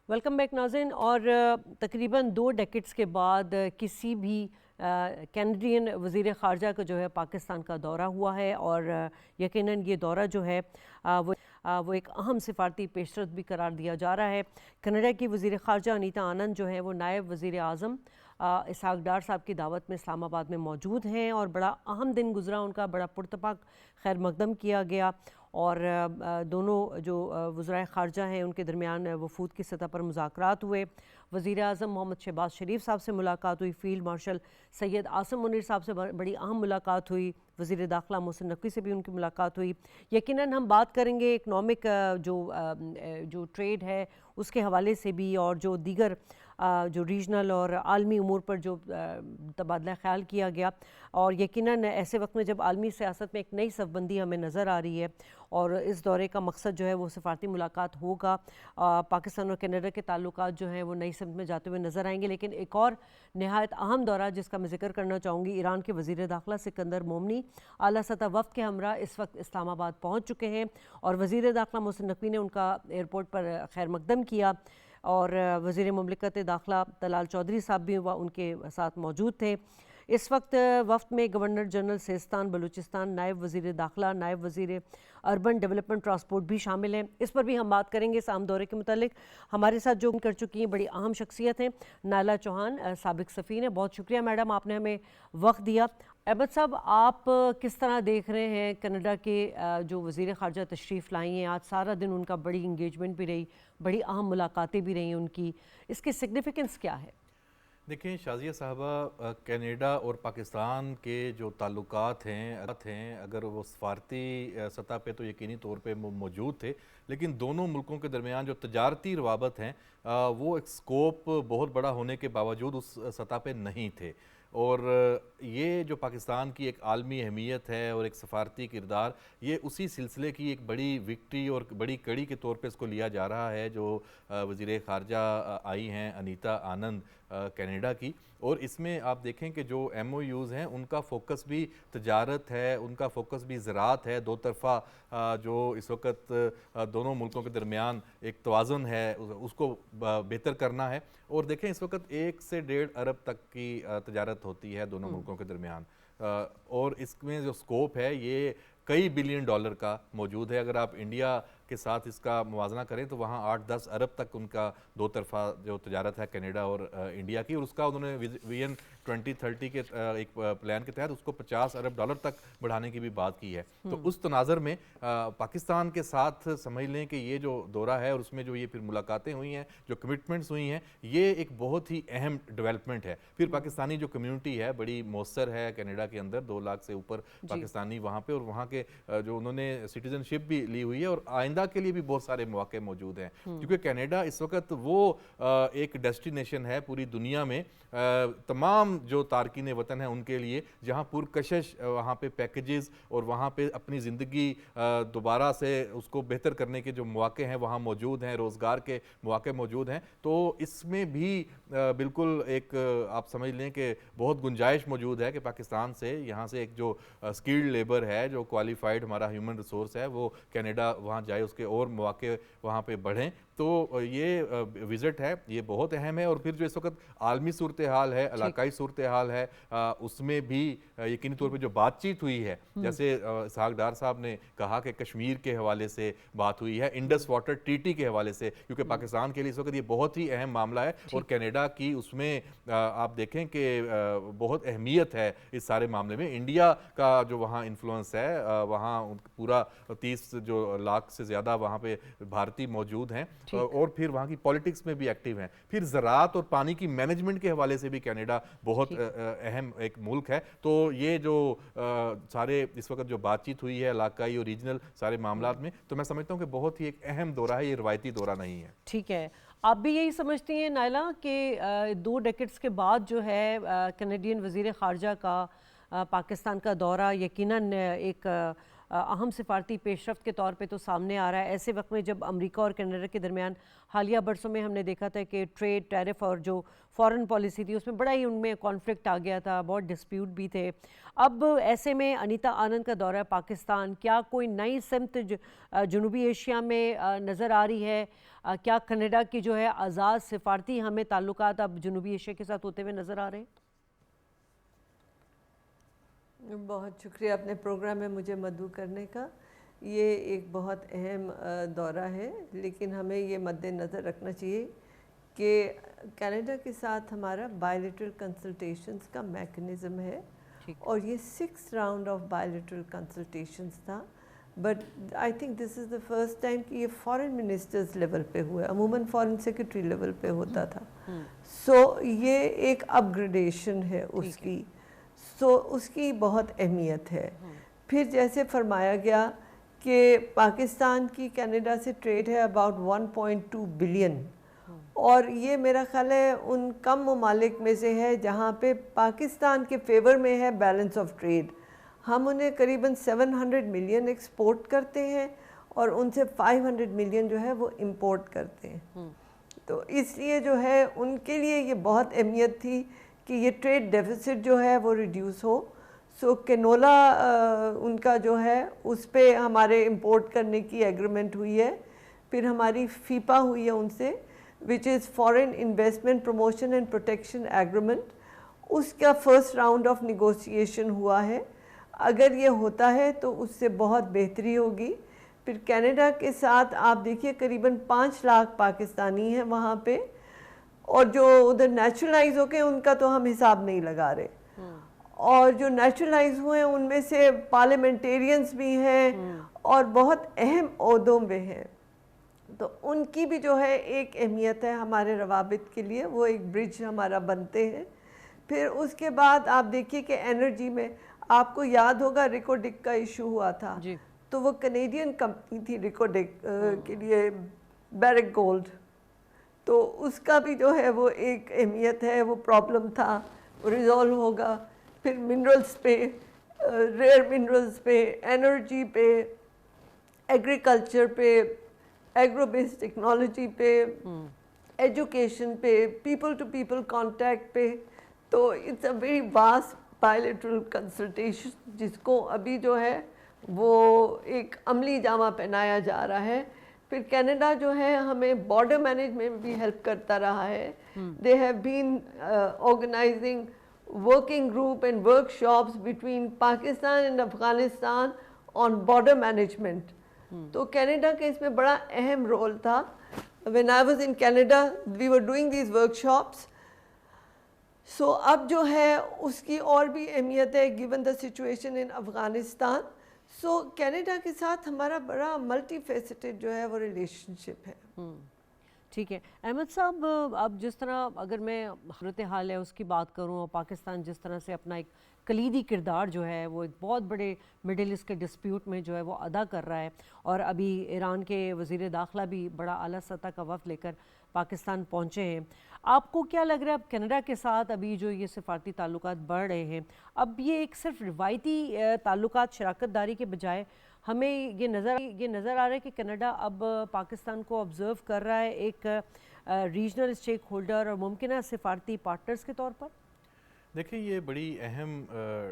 वेलकम बैक नाज़रीन। और तकरीबन 2 डेकेड्स के बाद किसी भी कैनेडियन वज़ीर ख़ारजा का जो है पाकिस्तान का दौरा हुआ है और यकीनन ये दौरा जो है वो एक अहम सिफारती पेशरत भी करार दिया जा रहा है। कनाडा की वज़ीर ख़ारजा अनीता आनंद जो है वो नायब वज़ीर आज़म इसहाक डार साहब की दावत में इस्लामाबाद में मौजूद हैं और बड़ा अहम दिन गुजरा उनका, बड़ा पुरतपाक खैर मकदम किया गया और दोनों जो वज़राए ख़ारजा हैं उनके दरमियान वफूद की सतह पर मुज़ाकरात हुए। वज़ीर आज़म मोहम्मद शहबाज शरीफ साहब से मुलाकात हुई, फ़ील्ड मार्शल सैयद आसिम मुनीर साहब से बड़ी अहम मुलाकात हुई, वज़ीर दाखिला मोहसिन नकवी से भी उनकी मुलाकात हुई। यकीनन हम बात करेंगे इकनॉमिक जो ट्रेड है उसके हवाले से भी, और जो दीगर जो रीजनल और आलमी उमूर पर जो तबादला ख्याल किया गया। और यकीनन ऐसे वक्त में जब आलमी सियासत में एक नई सफ़बंदी हमें नज़र आ रही है और इस दौरे का मकसद जो है वो सफारती मुलाकात होगा, पाकिस्तान और कनाडा के ताल्लुकात जो हैं वो नई समत में जाते हुए नज़र आएंगे। लेकिन एक और नहायत अहम दौरा जिसका मैं जिक्र करना चाहूँगी, ईरान के वज़ीर दाखिला सिकंदर मोमनी आला सतह वफ़द के हमरा इस वक्त इस्लामाबाद पहुँच चुके हैं और वज़ीर दाखिला मोहसिन नकवी ने उनका एयरपोर्ट पर खैर मकदम किया और वज़ीर मुमलिकत दाखिला तलाल चौधरी साहब भी उनके साथ मौजूद थे। इस वक्त वफ़द में गवर्नर जनरल सिस्तान बलूचिस्तान, नायब वज़ीर दाखिला, नायब वज़ीर अर्बन डेवलपमेंट ट्रांसपोर्ट भी शामिल हैं। इस पर भी हम बात करेंगे इस आम दौरे के मुतालिक। हमारे साथ जो कर चुकी हैं बड़ी अहम शख्सियत हैं, नायला चौहान साबिक सफ़ीर हैं। बहुत शुक्रिया मैडम, आपने हमें वक्त दिया। अहमद साहब, आप किस तरह देख रहे हैं कनाडा के जो वज़ीर ख़ारजा तशरीफ़ लाई हैं, आज सारा दिन उनका बड़ी इंगेजमेंट भी रही, बड़ी अहम मुलाकातें भी रही उनकी, इसकी सिग्निफिकेंस क्या है? देखिए शाज़िया साहबा, कनाडा और पाकिस्तान के जो ताल्लुकात हैं अगर वो सफारती सतह पे तो यकीनी तौर पे मौजूद थे, लेकिन दोनों मुल्कों के दरमियान जो तजारती रवाबत हैं वो एक स्कोप बहुत बड़ा होने के बावजूद उस सतह पे नहीं थे। और ये जो पाकिस्तान की एक आलमी अहमियत है और एक सफारती किरदार, ये उसी सिलसिले की एक बड़ी विक्ट्री और बड़ी कड़ी के तौर पे इसको लिया जा रहा है जो वज़ीर ख़ारजा आई हैं अनीता आनंद कनाडा की। और इसमें आप देखें कि जो MOUs हैं उनका फ़ोकस भी तजारत है, उनका फ़ोकस भी ज़राअत है, दो तरफ़ा जो इस वक्त दोनों मुल्कों के दरमियान एक तवाज़ुन है उसको बेहतर करना है। और देखें इस वक्त 1 से 1.5 अरब तक की तजारत होती है दोनों मुल्कों के दरमियान, और इसमें जो स्कोप है ये कई बिलियन डॉलर का मौजूद है। अगर आप इंडिया के साथ इसका मुवाजना करें तो वहाँ 8-10 अरब तक उनका दो तरफ़ा जो तजारत है कनाडा और इंडिया की, और उसका उन्होंने विजन 2030 के एक प्लान के तहत उसको 50 अरब डॉलर तक बढ़ाने की भी बात की है। तो उस तनाज़र में पाकिस्तान के साथ समझ लें कि ये जो दौरा है और उसमें जो ये फिर मुलाकातें हुई हैं, जो कमिटमेंट्स हुई हैं, ये एक बहुत ही अहम डेवलपमेंट है। फिर पाकिस्तानी जो कम्यूनिटी है बड़ी मौसर है कनाडा के अंदर, 2 लाख से ऊपर पाकिस्तानी वहाँ पे, और वहाँ के जो उन्होंने सिटीजनशिप भी ली हुई है और आइंदा के लिए भी बहुत सारे मौके मौजूद हैं, क्योंकि कनाडा इस वक्त वो एक डेस्टिनेशन है पूरी दुनिया में तमाम जो तारकीन वतन हैं उनके लिए, जहाँ पुरकशिश वहाँ पे पैकेजेस और वहाँ पे अपनी ज़िंदगी दोबारा से उसको बेहतर करने के जो मौके हैं वहाँ मौजूद हैं, रोज़गार के मौके मौजूद हैं। तो इसमें भी बिल्कुल एक आप समझ लें कि बहुत गुंजाइश मौजूद है कि पाकिस्तान से यहाँ से एक जो स्किल्ड लेबर है, जो क्वालिफाइड हमारा ह्यूमन रिसोर्स है, वो कनाडा वहाँ जाए, उसके और मौके वहाँ पे बढ़ें। तो ये विज़िट है, ये बहुत अहम है। और फिर जो इस वक्त आलमी सूरत हाल है, इलाकाई सूरत हाल है, उसमें भी यकीनी तौर पे जो बातचीत हुई है, जैसे इसहाक डार साहब ने कहा कि कश्मीर के हवाले से बात हुई है, इंडस वाटर ट्रीटी के हवाले से, क्योंकि पाकिस्तान के लिए इस वक्त ये बहुत ही अहम मामला है और कनाडा की उसमें आप देखें कि बहुत अहमियत है इस सारे मामले में। इंडिया का जो वहाँ इन्फ्लुएंस है, वहाँ पूरा 30 जो लाख से ज़्यादा वहाँ पे भारतीय मौजूद हैं और फिर वहाँ की पॉलिटिक्स में भी एक्टिव हैं। फिर ज़राअत और पानी की मैनेजमेंट के हवाले से भी कनाडा बहुत अहम एक मुल्क है। तो ये जो सारे इस वक्त जो बातचीत हुई है इलाकाई और रीजनल सारे मामला में, तो मैं समझता हूँ कि बहुत ही एक अहम दौरा है, ये रवायती दौरा नहीं है। ठीक है, आप भी यही समझती हैं नायला कि 2 डेकेड्स के बाद जो है कैनेडियन वज़ीर ख़ारजा का पाकिस्तान का दौरा यकीनन एक अहम सिफारती पेशरफ्त के तौर पे तो सामने आ रहा है, ऐसे वक्त में जब अमेरिका और कनाडा के दरमियान हालिया बरसों में हमने देखा था कि ट्रेड टैरिफ और जो फॉरेन पॉलिसी थी उसमें बड़ा ही उनमें कॉन्फ्लिक्ट आ गया था, बहुत डिस्प्यूट भी थे। अब ऐसे में अनीता आनंद का दौरा पाकिस्तान, क्या कोई नई सिमत जनूबी एशिया में नज़र आ रही है? क्या कनाडा की जो है आज़ाद सिफारती हमें ताल्लुकात अब जनूबी एशिया के साथ होते हुए नज़र आ रहे हैं? बहुत शुक्रिया अपने प्रोग्राम में मुझे मदऊ करने का। ये एक बहुत अहम दौरा है, लेकिन हमें ये मद्देनज़र रखना चाहिए कि कनाडा के साथ हमारा बायलैटरल कंसल्टेशंस का मैकेनिज़्म है और ये 6th round of bilateral consultations था, but I think this is the first time कि ये फॉरेन मिनिस्टर्स लेवल पे हुआ है, अमूमन फॉरेन सेक्रेटरी लेवल पे होता था। सो ये एक अपग्रेडेशन है उसकी, सो उसकी बहुत अहमियत है। फिर जैसे फरमाया गया कि पाकिस्तान की कनाडा से ट्रेड है अबाउट 1.2 बिलियन, और ये मेरा ख्याल है उन कम ममालिक में से है जहाँ पे पाकिस्तान के फेवर में है बैलेंस ऑफ ट्रेड। हम उन्हें करीबन 700 मिलियन एक्सपोर्ट करते हैं और उनसे 500 मिलियन जो है वो इंपोर्ट करते हैं। तो इसलिए जो है उनके लिए ये बहुत अहमियत थी कि ये ट्रेड डेफिसिट जो है वो रिड्यूस हो। सो कैनोला उनका जो है उस पे हमारे इंपोर्ट करने की एग्रीमेंट हुई है। फिर हमारी फीपा हुई है उनसे, which is foreign investment promotion and protection agreement. उसका फर्स्ट राउंड ऑफ निगोशिएशन हुआ है। अगर ये होता है तो उससे बहुत बेहतरी होगी। फिर कनाडा के साथ आप देखिए करीबन 5 लाख पाकिस्तानी हैं वहाँ पे, और जो उधर नेचुरलाइज हो गए उनका तो हम हिसाब नहीं लगा रहे, और जो नेचुरलाइज हुए हैं उनमें से पार्लियामेंटेरियंस भी हैं और बहुत अहम ओहदों में हैं। तो उनकी भी जो है एक अहमियत है हमारे रवाबित के लिए, वो एक ब्रिज हमारा बनते हैं। फिर उसके बाद आप देखिए कि एनर्जी में आपको याद होगा रिकोडिक का इशू हुआ था जी। तो वो कनेडियन कंपनी थी रिकोडिक के लिए, बैरक गोल्ड, तो उसका भी जो है वो एक अहमियत है, वो प्रॉब्लम था, वो रिजॉल्व होगा। फिर मिनरल्स पे, रेयर मिनरल्स पे, एनर्जी पे, एग्रीकल्चर पे, एग्रो बेस्ड टेक्नोलॉजी पे, एजुकेशन पे, पीपल टू पीपल कांटेक्ट पे। तो it's a very vast bilateral consultation जिसको अभी जो है वो एक अमली जामा पहनाया जा रहा है। फिर कनाडा जो है हमें बॉर्डर मैनेजमेंट में भी हेल्प करता रहा है। They have been organising working group and workshops between Pakistan and Afghanistan on border management. तो कनाडा का इसमें बड़ा अहम रोल था। When I was in Canada we were doing these workshops. So अब जो है उसकी और भी अहमियत है given the situation in Afghanistan. So Canada के साथ हमारा बड़ा मल्टी फेसेटेड जो है वो रिलेशनशिप है। ठीक है अहमद साहब, अब जिस तरह अगर मैं सूरत हाल है उसकी बात करूं और पाकिस्तान जिस तरह से अपना एक कलीदी किरदार जो है वो एक बहुत बड़े मिडिल ईस्ट के डिस्प्यूट में जो है वो अदा कर रहा है, और अभी ईरान के वज़ीर दाखिला भी बड़ा आला सतह का वफ़द लेकर पाकिस्तान पहुँचे हैं, आपको क्या लग रहा है अब कनाडा के साथ अभी जो ये सिफारती ताल्लुकात बढ़ रहे हैं, अब ये एक सिर्फ रिवायती ताल्लुकात शराकत दारी के बजाय हमें ये नज़र आ रहा है कि कनाडा अब पाकिस्तान को ऑब्ज़र्व कर रहा है एक रीजनल स्टेक होल्डर और मुमकिन है सिफारती पार्टनर्स के तौर पर? देखिए ये बड़ी अहम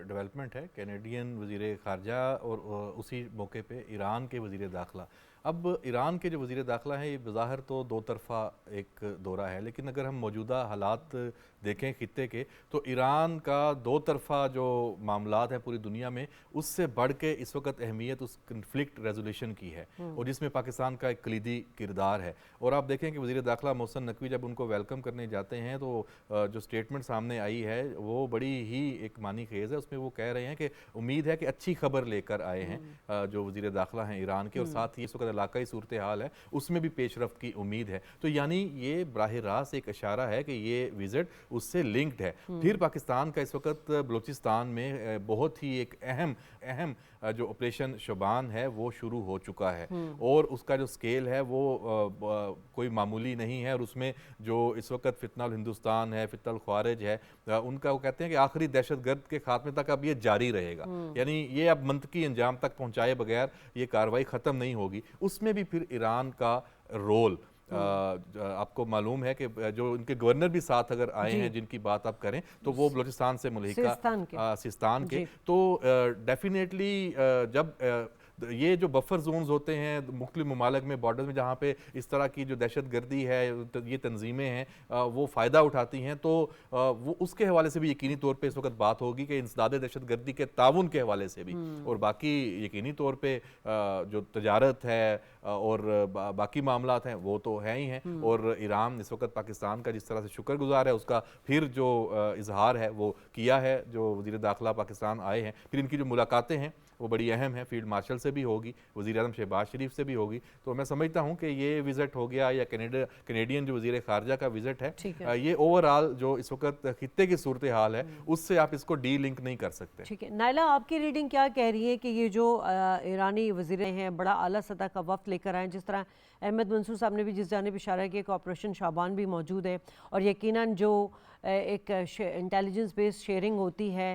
डेवलपमेंट है। कैनेडियन वज़ीर ख़ारजा और उसी मौके पे ईरान के वज़ीर दाखिला। अब ईरान के जो वज़ीर दाखिला हैं ये बज़ाहिर तो दो तरफ़ा एक दौरा है, लेकिन अगर हम मौजूदा हालात देखें ख़ित्ते के तो ईरान का दो तरफ़ा जो मामलात हैं पूरी दुनिया में उससे बढ़ के इस वक्त अहमियत उस कन्फ्लिक्ट रेजोल्यूशन की है, और जिसमें पाकिस्तान का एक कलीदी किरदार है। और आप देखें कि वज़ीर दाखिला मोहसिन नकवी जब उनको वेलकम करने जाते हैं तो जो स्टेटमेंट सामने आई है वो बड़ी ही एक मानी खेज़ है। उसमें वो कह रहे हैं कि उम्मीद है कि अच्छी खबर लेकर आए हैं जो वज़ीर दाखिला हैं ईरान के, और साथ ही इस वक्त इलाकाई सूरत हाल है उसमें भी पेशरफ्त की उम्मीद है। तो यानी ये बराह रास्त एक इशारा है कि ये विजिट उससे लिंक्ड है। फिर पाकिस्तान का इस वक्त बलूचिस्तान में बहुत ही एक अहम जो ऑपरेशन शबान है वो शुरू हो चुका है, और उसका जो स्केल है वो कोई मामूली नहीं है, और उसमें जो इस वक्त फितनाल हिंदुस्तान है, फितनाल ख्वारिज है, उनका वो कहते हैं कि आखिरी दहशतगर्द के खात्मे तक अब ये जारी रहेगा। यानी ये अब मंतकी अंजाम तक पहुंचाए बगैर ये कार्रवाई ख़त्म नहीं होगी। उसमें भी फिर ईरान का रोल आपको मालूम है कि जो उनके गवर्नर भी साथ अगर आए हैं जिनकी बात आप करें तो वो बलूचिस्तान से मुल्हिका सिस्तान के, तो डेफिनेटली जब ये जो बफर जोन्स होते हैं मुख्तलिफ ममालिक में बॉर्डर्स में जहाँ पे इस तरह की जो दहशतगर्दी है ये तंजीमें हैं वो फ़ायदा उठाती हैं, तो वो उसके हवाले से भी यकीनी तौर पे इस वक्त बात होगी कि इंसदाद दहशतगर्दी के ताउन के हवाले से भी, और बाकी यकीनी तौर पे जो तजारत है और बाकी मामलात हैं वो तो हैं ही हैं। और ईरान इस वक्त पाकिस्तान का जिस तरह से शुक्रगुजार है, उसका फिर जो इजहार है वो किया है जो वज़ीर दाखिला पाकिस्तान आए हैं। फिर इनकी जो मुलाकातें हैं वो बड़ी अहम है, फील्ड मार्शल से भी होगी, वज़ीर आज़म शहबाज शरीफ से भी होगी। तो मैं समझता हूँ कि ये विज़िट हो गया या कैनेडियन जो वज़ीर ख़ारजा का विज़िट है, ये ओवरऑल जो इस वक्त खित्ते की सूरत हाल है उससे आप इसको डी लिंक नहीं कर सकते। ठीक है नायला, आपकी रीडिंग क्या कह रही है कि ये जो ईरानी वज़ीर हैं बड़ा आला सतह का वफ्द लेकर आए, जिस तरह अहमद मंसूर साहब ने भी जिस जानिब इशारा किया कि ऑपरेशन शाबान भी मौजूद है, और यकीनन जो एक इंटेलिजेंस बेस्ड शेयरिंग होती है,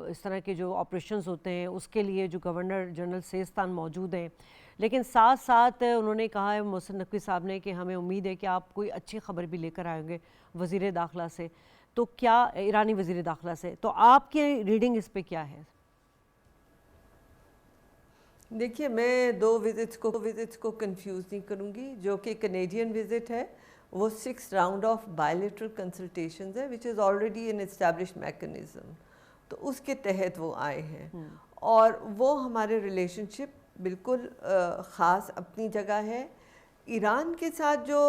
इस तरह के जो ऑपरेशंस होते हैं उसके लिए जो गवर्नर जनरल सेस्तान मौजूद हैं। लेकिन साथ साथ उन्होंने कहा है मोहसिन नकवी साहब ने कि हमें उम्मीद है कि आप कोई अच्छी खबर भी लेकर आएंगे वज़ीर दाखिला से, तो क्या ईरानी वज़ीर दाखिला से, तो आपकी रीडिंग इस पे क्या है? देखिए, मैं दो विजिट्स को कंफ्यूज नहीं करूँगी। जो कि कैनेडियन विजिट है वो 6th round of bilateral consultations है, which is already an established mechanism. तो उसके तहत वो आए हैं और वो हमारे रिलेशनशिप बिल्कुल ख़ास अपनी जगह है। ईरान के साथ जो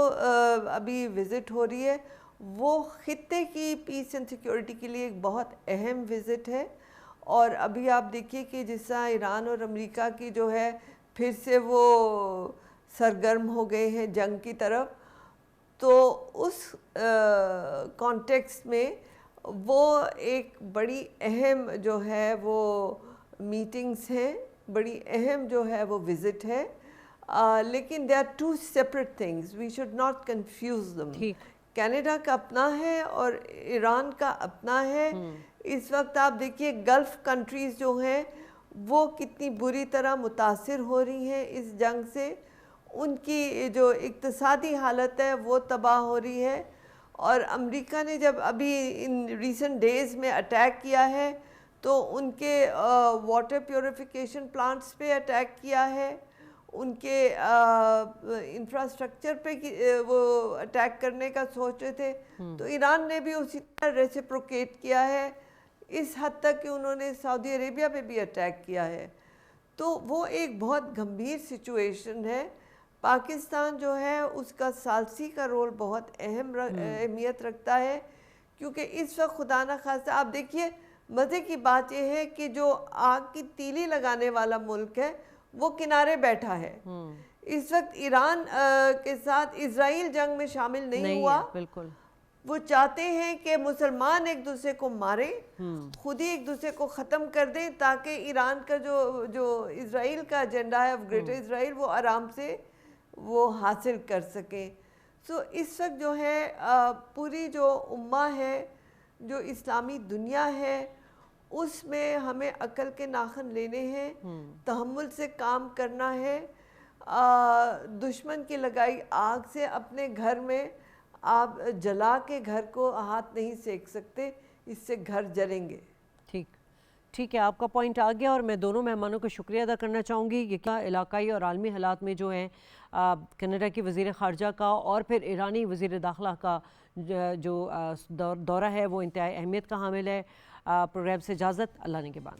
अभी विज़िट हो रही है वो ख़ित्ते की पीस एंड सिक्योरिटी के लिए एक बहुत अहम विज़िट है। और अभी आप देखिए कि जिस तरह ईरान और अमेरिका की जो है फिर से वो सरगर्म हो गए हैं जंग की तरफ, तो उस कॉन्टेक्स्ट में वो एक बड़ी अहम जो है वो मीटिंग्स हैं, बड़ी अहम जो है वो विज़िट है। लेकिन they are two separate things, we should not confuse them. Canada का अपना है और ईरान का अपना है। इस वक्त आप देखिए गल्फ़ कंट्रीज़ जो हैं वो कितनी बुरी तरह मुतासिर हो रही हैं इस जंग से, उनकी जो इक्तिसादी हालत है वो तबाह हो रही है। और अमेरिका ने जब अभी इन रीसेंट डेज़ में अटैक किया है तो उनके वाटर प्योरिफिकेशन प्लांट्स पे अटैक किया है, उनके इंफ्रास्ट्रक्चर पे वो अटैक करने का सोच रहे थे, तो ईरान ने भी उसी तरह रेसिप्रोकेट किया है, इस हद तक कि उन्होंने सऊदी अरेबिया पे भी अटैक किया है। तो वो एक बहुत गंभीर सिचुएशन है। पाकिस्तान जो है उसका सालसी का रोल बहुत अहमियत रखता है, क्योंकि इस वक्त खुदा न खास्ता आप देखिए मज़े की बात यह है कि जो आग की तीली लगाने वाला मुल्क है वो किनारे बैठा है। इस वक्त ईरान के साथ इजराइल जंग में शामिल नहीं हुआ। बिल्कुल वो चाहते हैं कि मुसलमान एक दूसरे को मारें, खुद ही एक दूसरे को ख़त्म कर दें, ताकि ईरान का जो इजराइल का एजेंडा है ग्रेटर इजराइल वो आराम से वो हासिल कर सकें। सो इस वक्त जो है पूरी जो उम्मा है, जो इस्लामी दुनिया है, उसमें हमें अकल के नाखन लेने हैं, तहम्मुल से काम करना है। दुश्मन की लगाई आग से अपने घर में आप जला के घर को हाथ नहीं सेक सकते, इससे घर जलेंगे। ठीक है, आपका पॉइंट आ गया और मैं दोनों मेहमानों का शुक्रिया अदा करना चाहूँगी। ये क्या इलाकाई और आलमी हालात में जो है कनाडा की वज़ीर ख़ारजा का और फिर ईरानी वज़ीर दाखिला का जो दौरा है वो इंतहाई अहमियत का हामिल है। प्रोग्राम से इजाज़त, अल्लाह ने के बाद।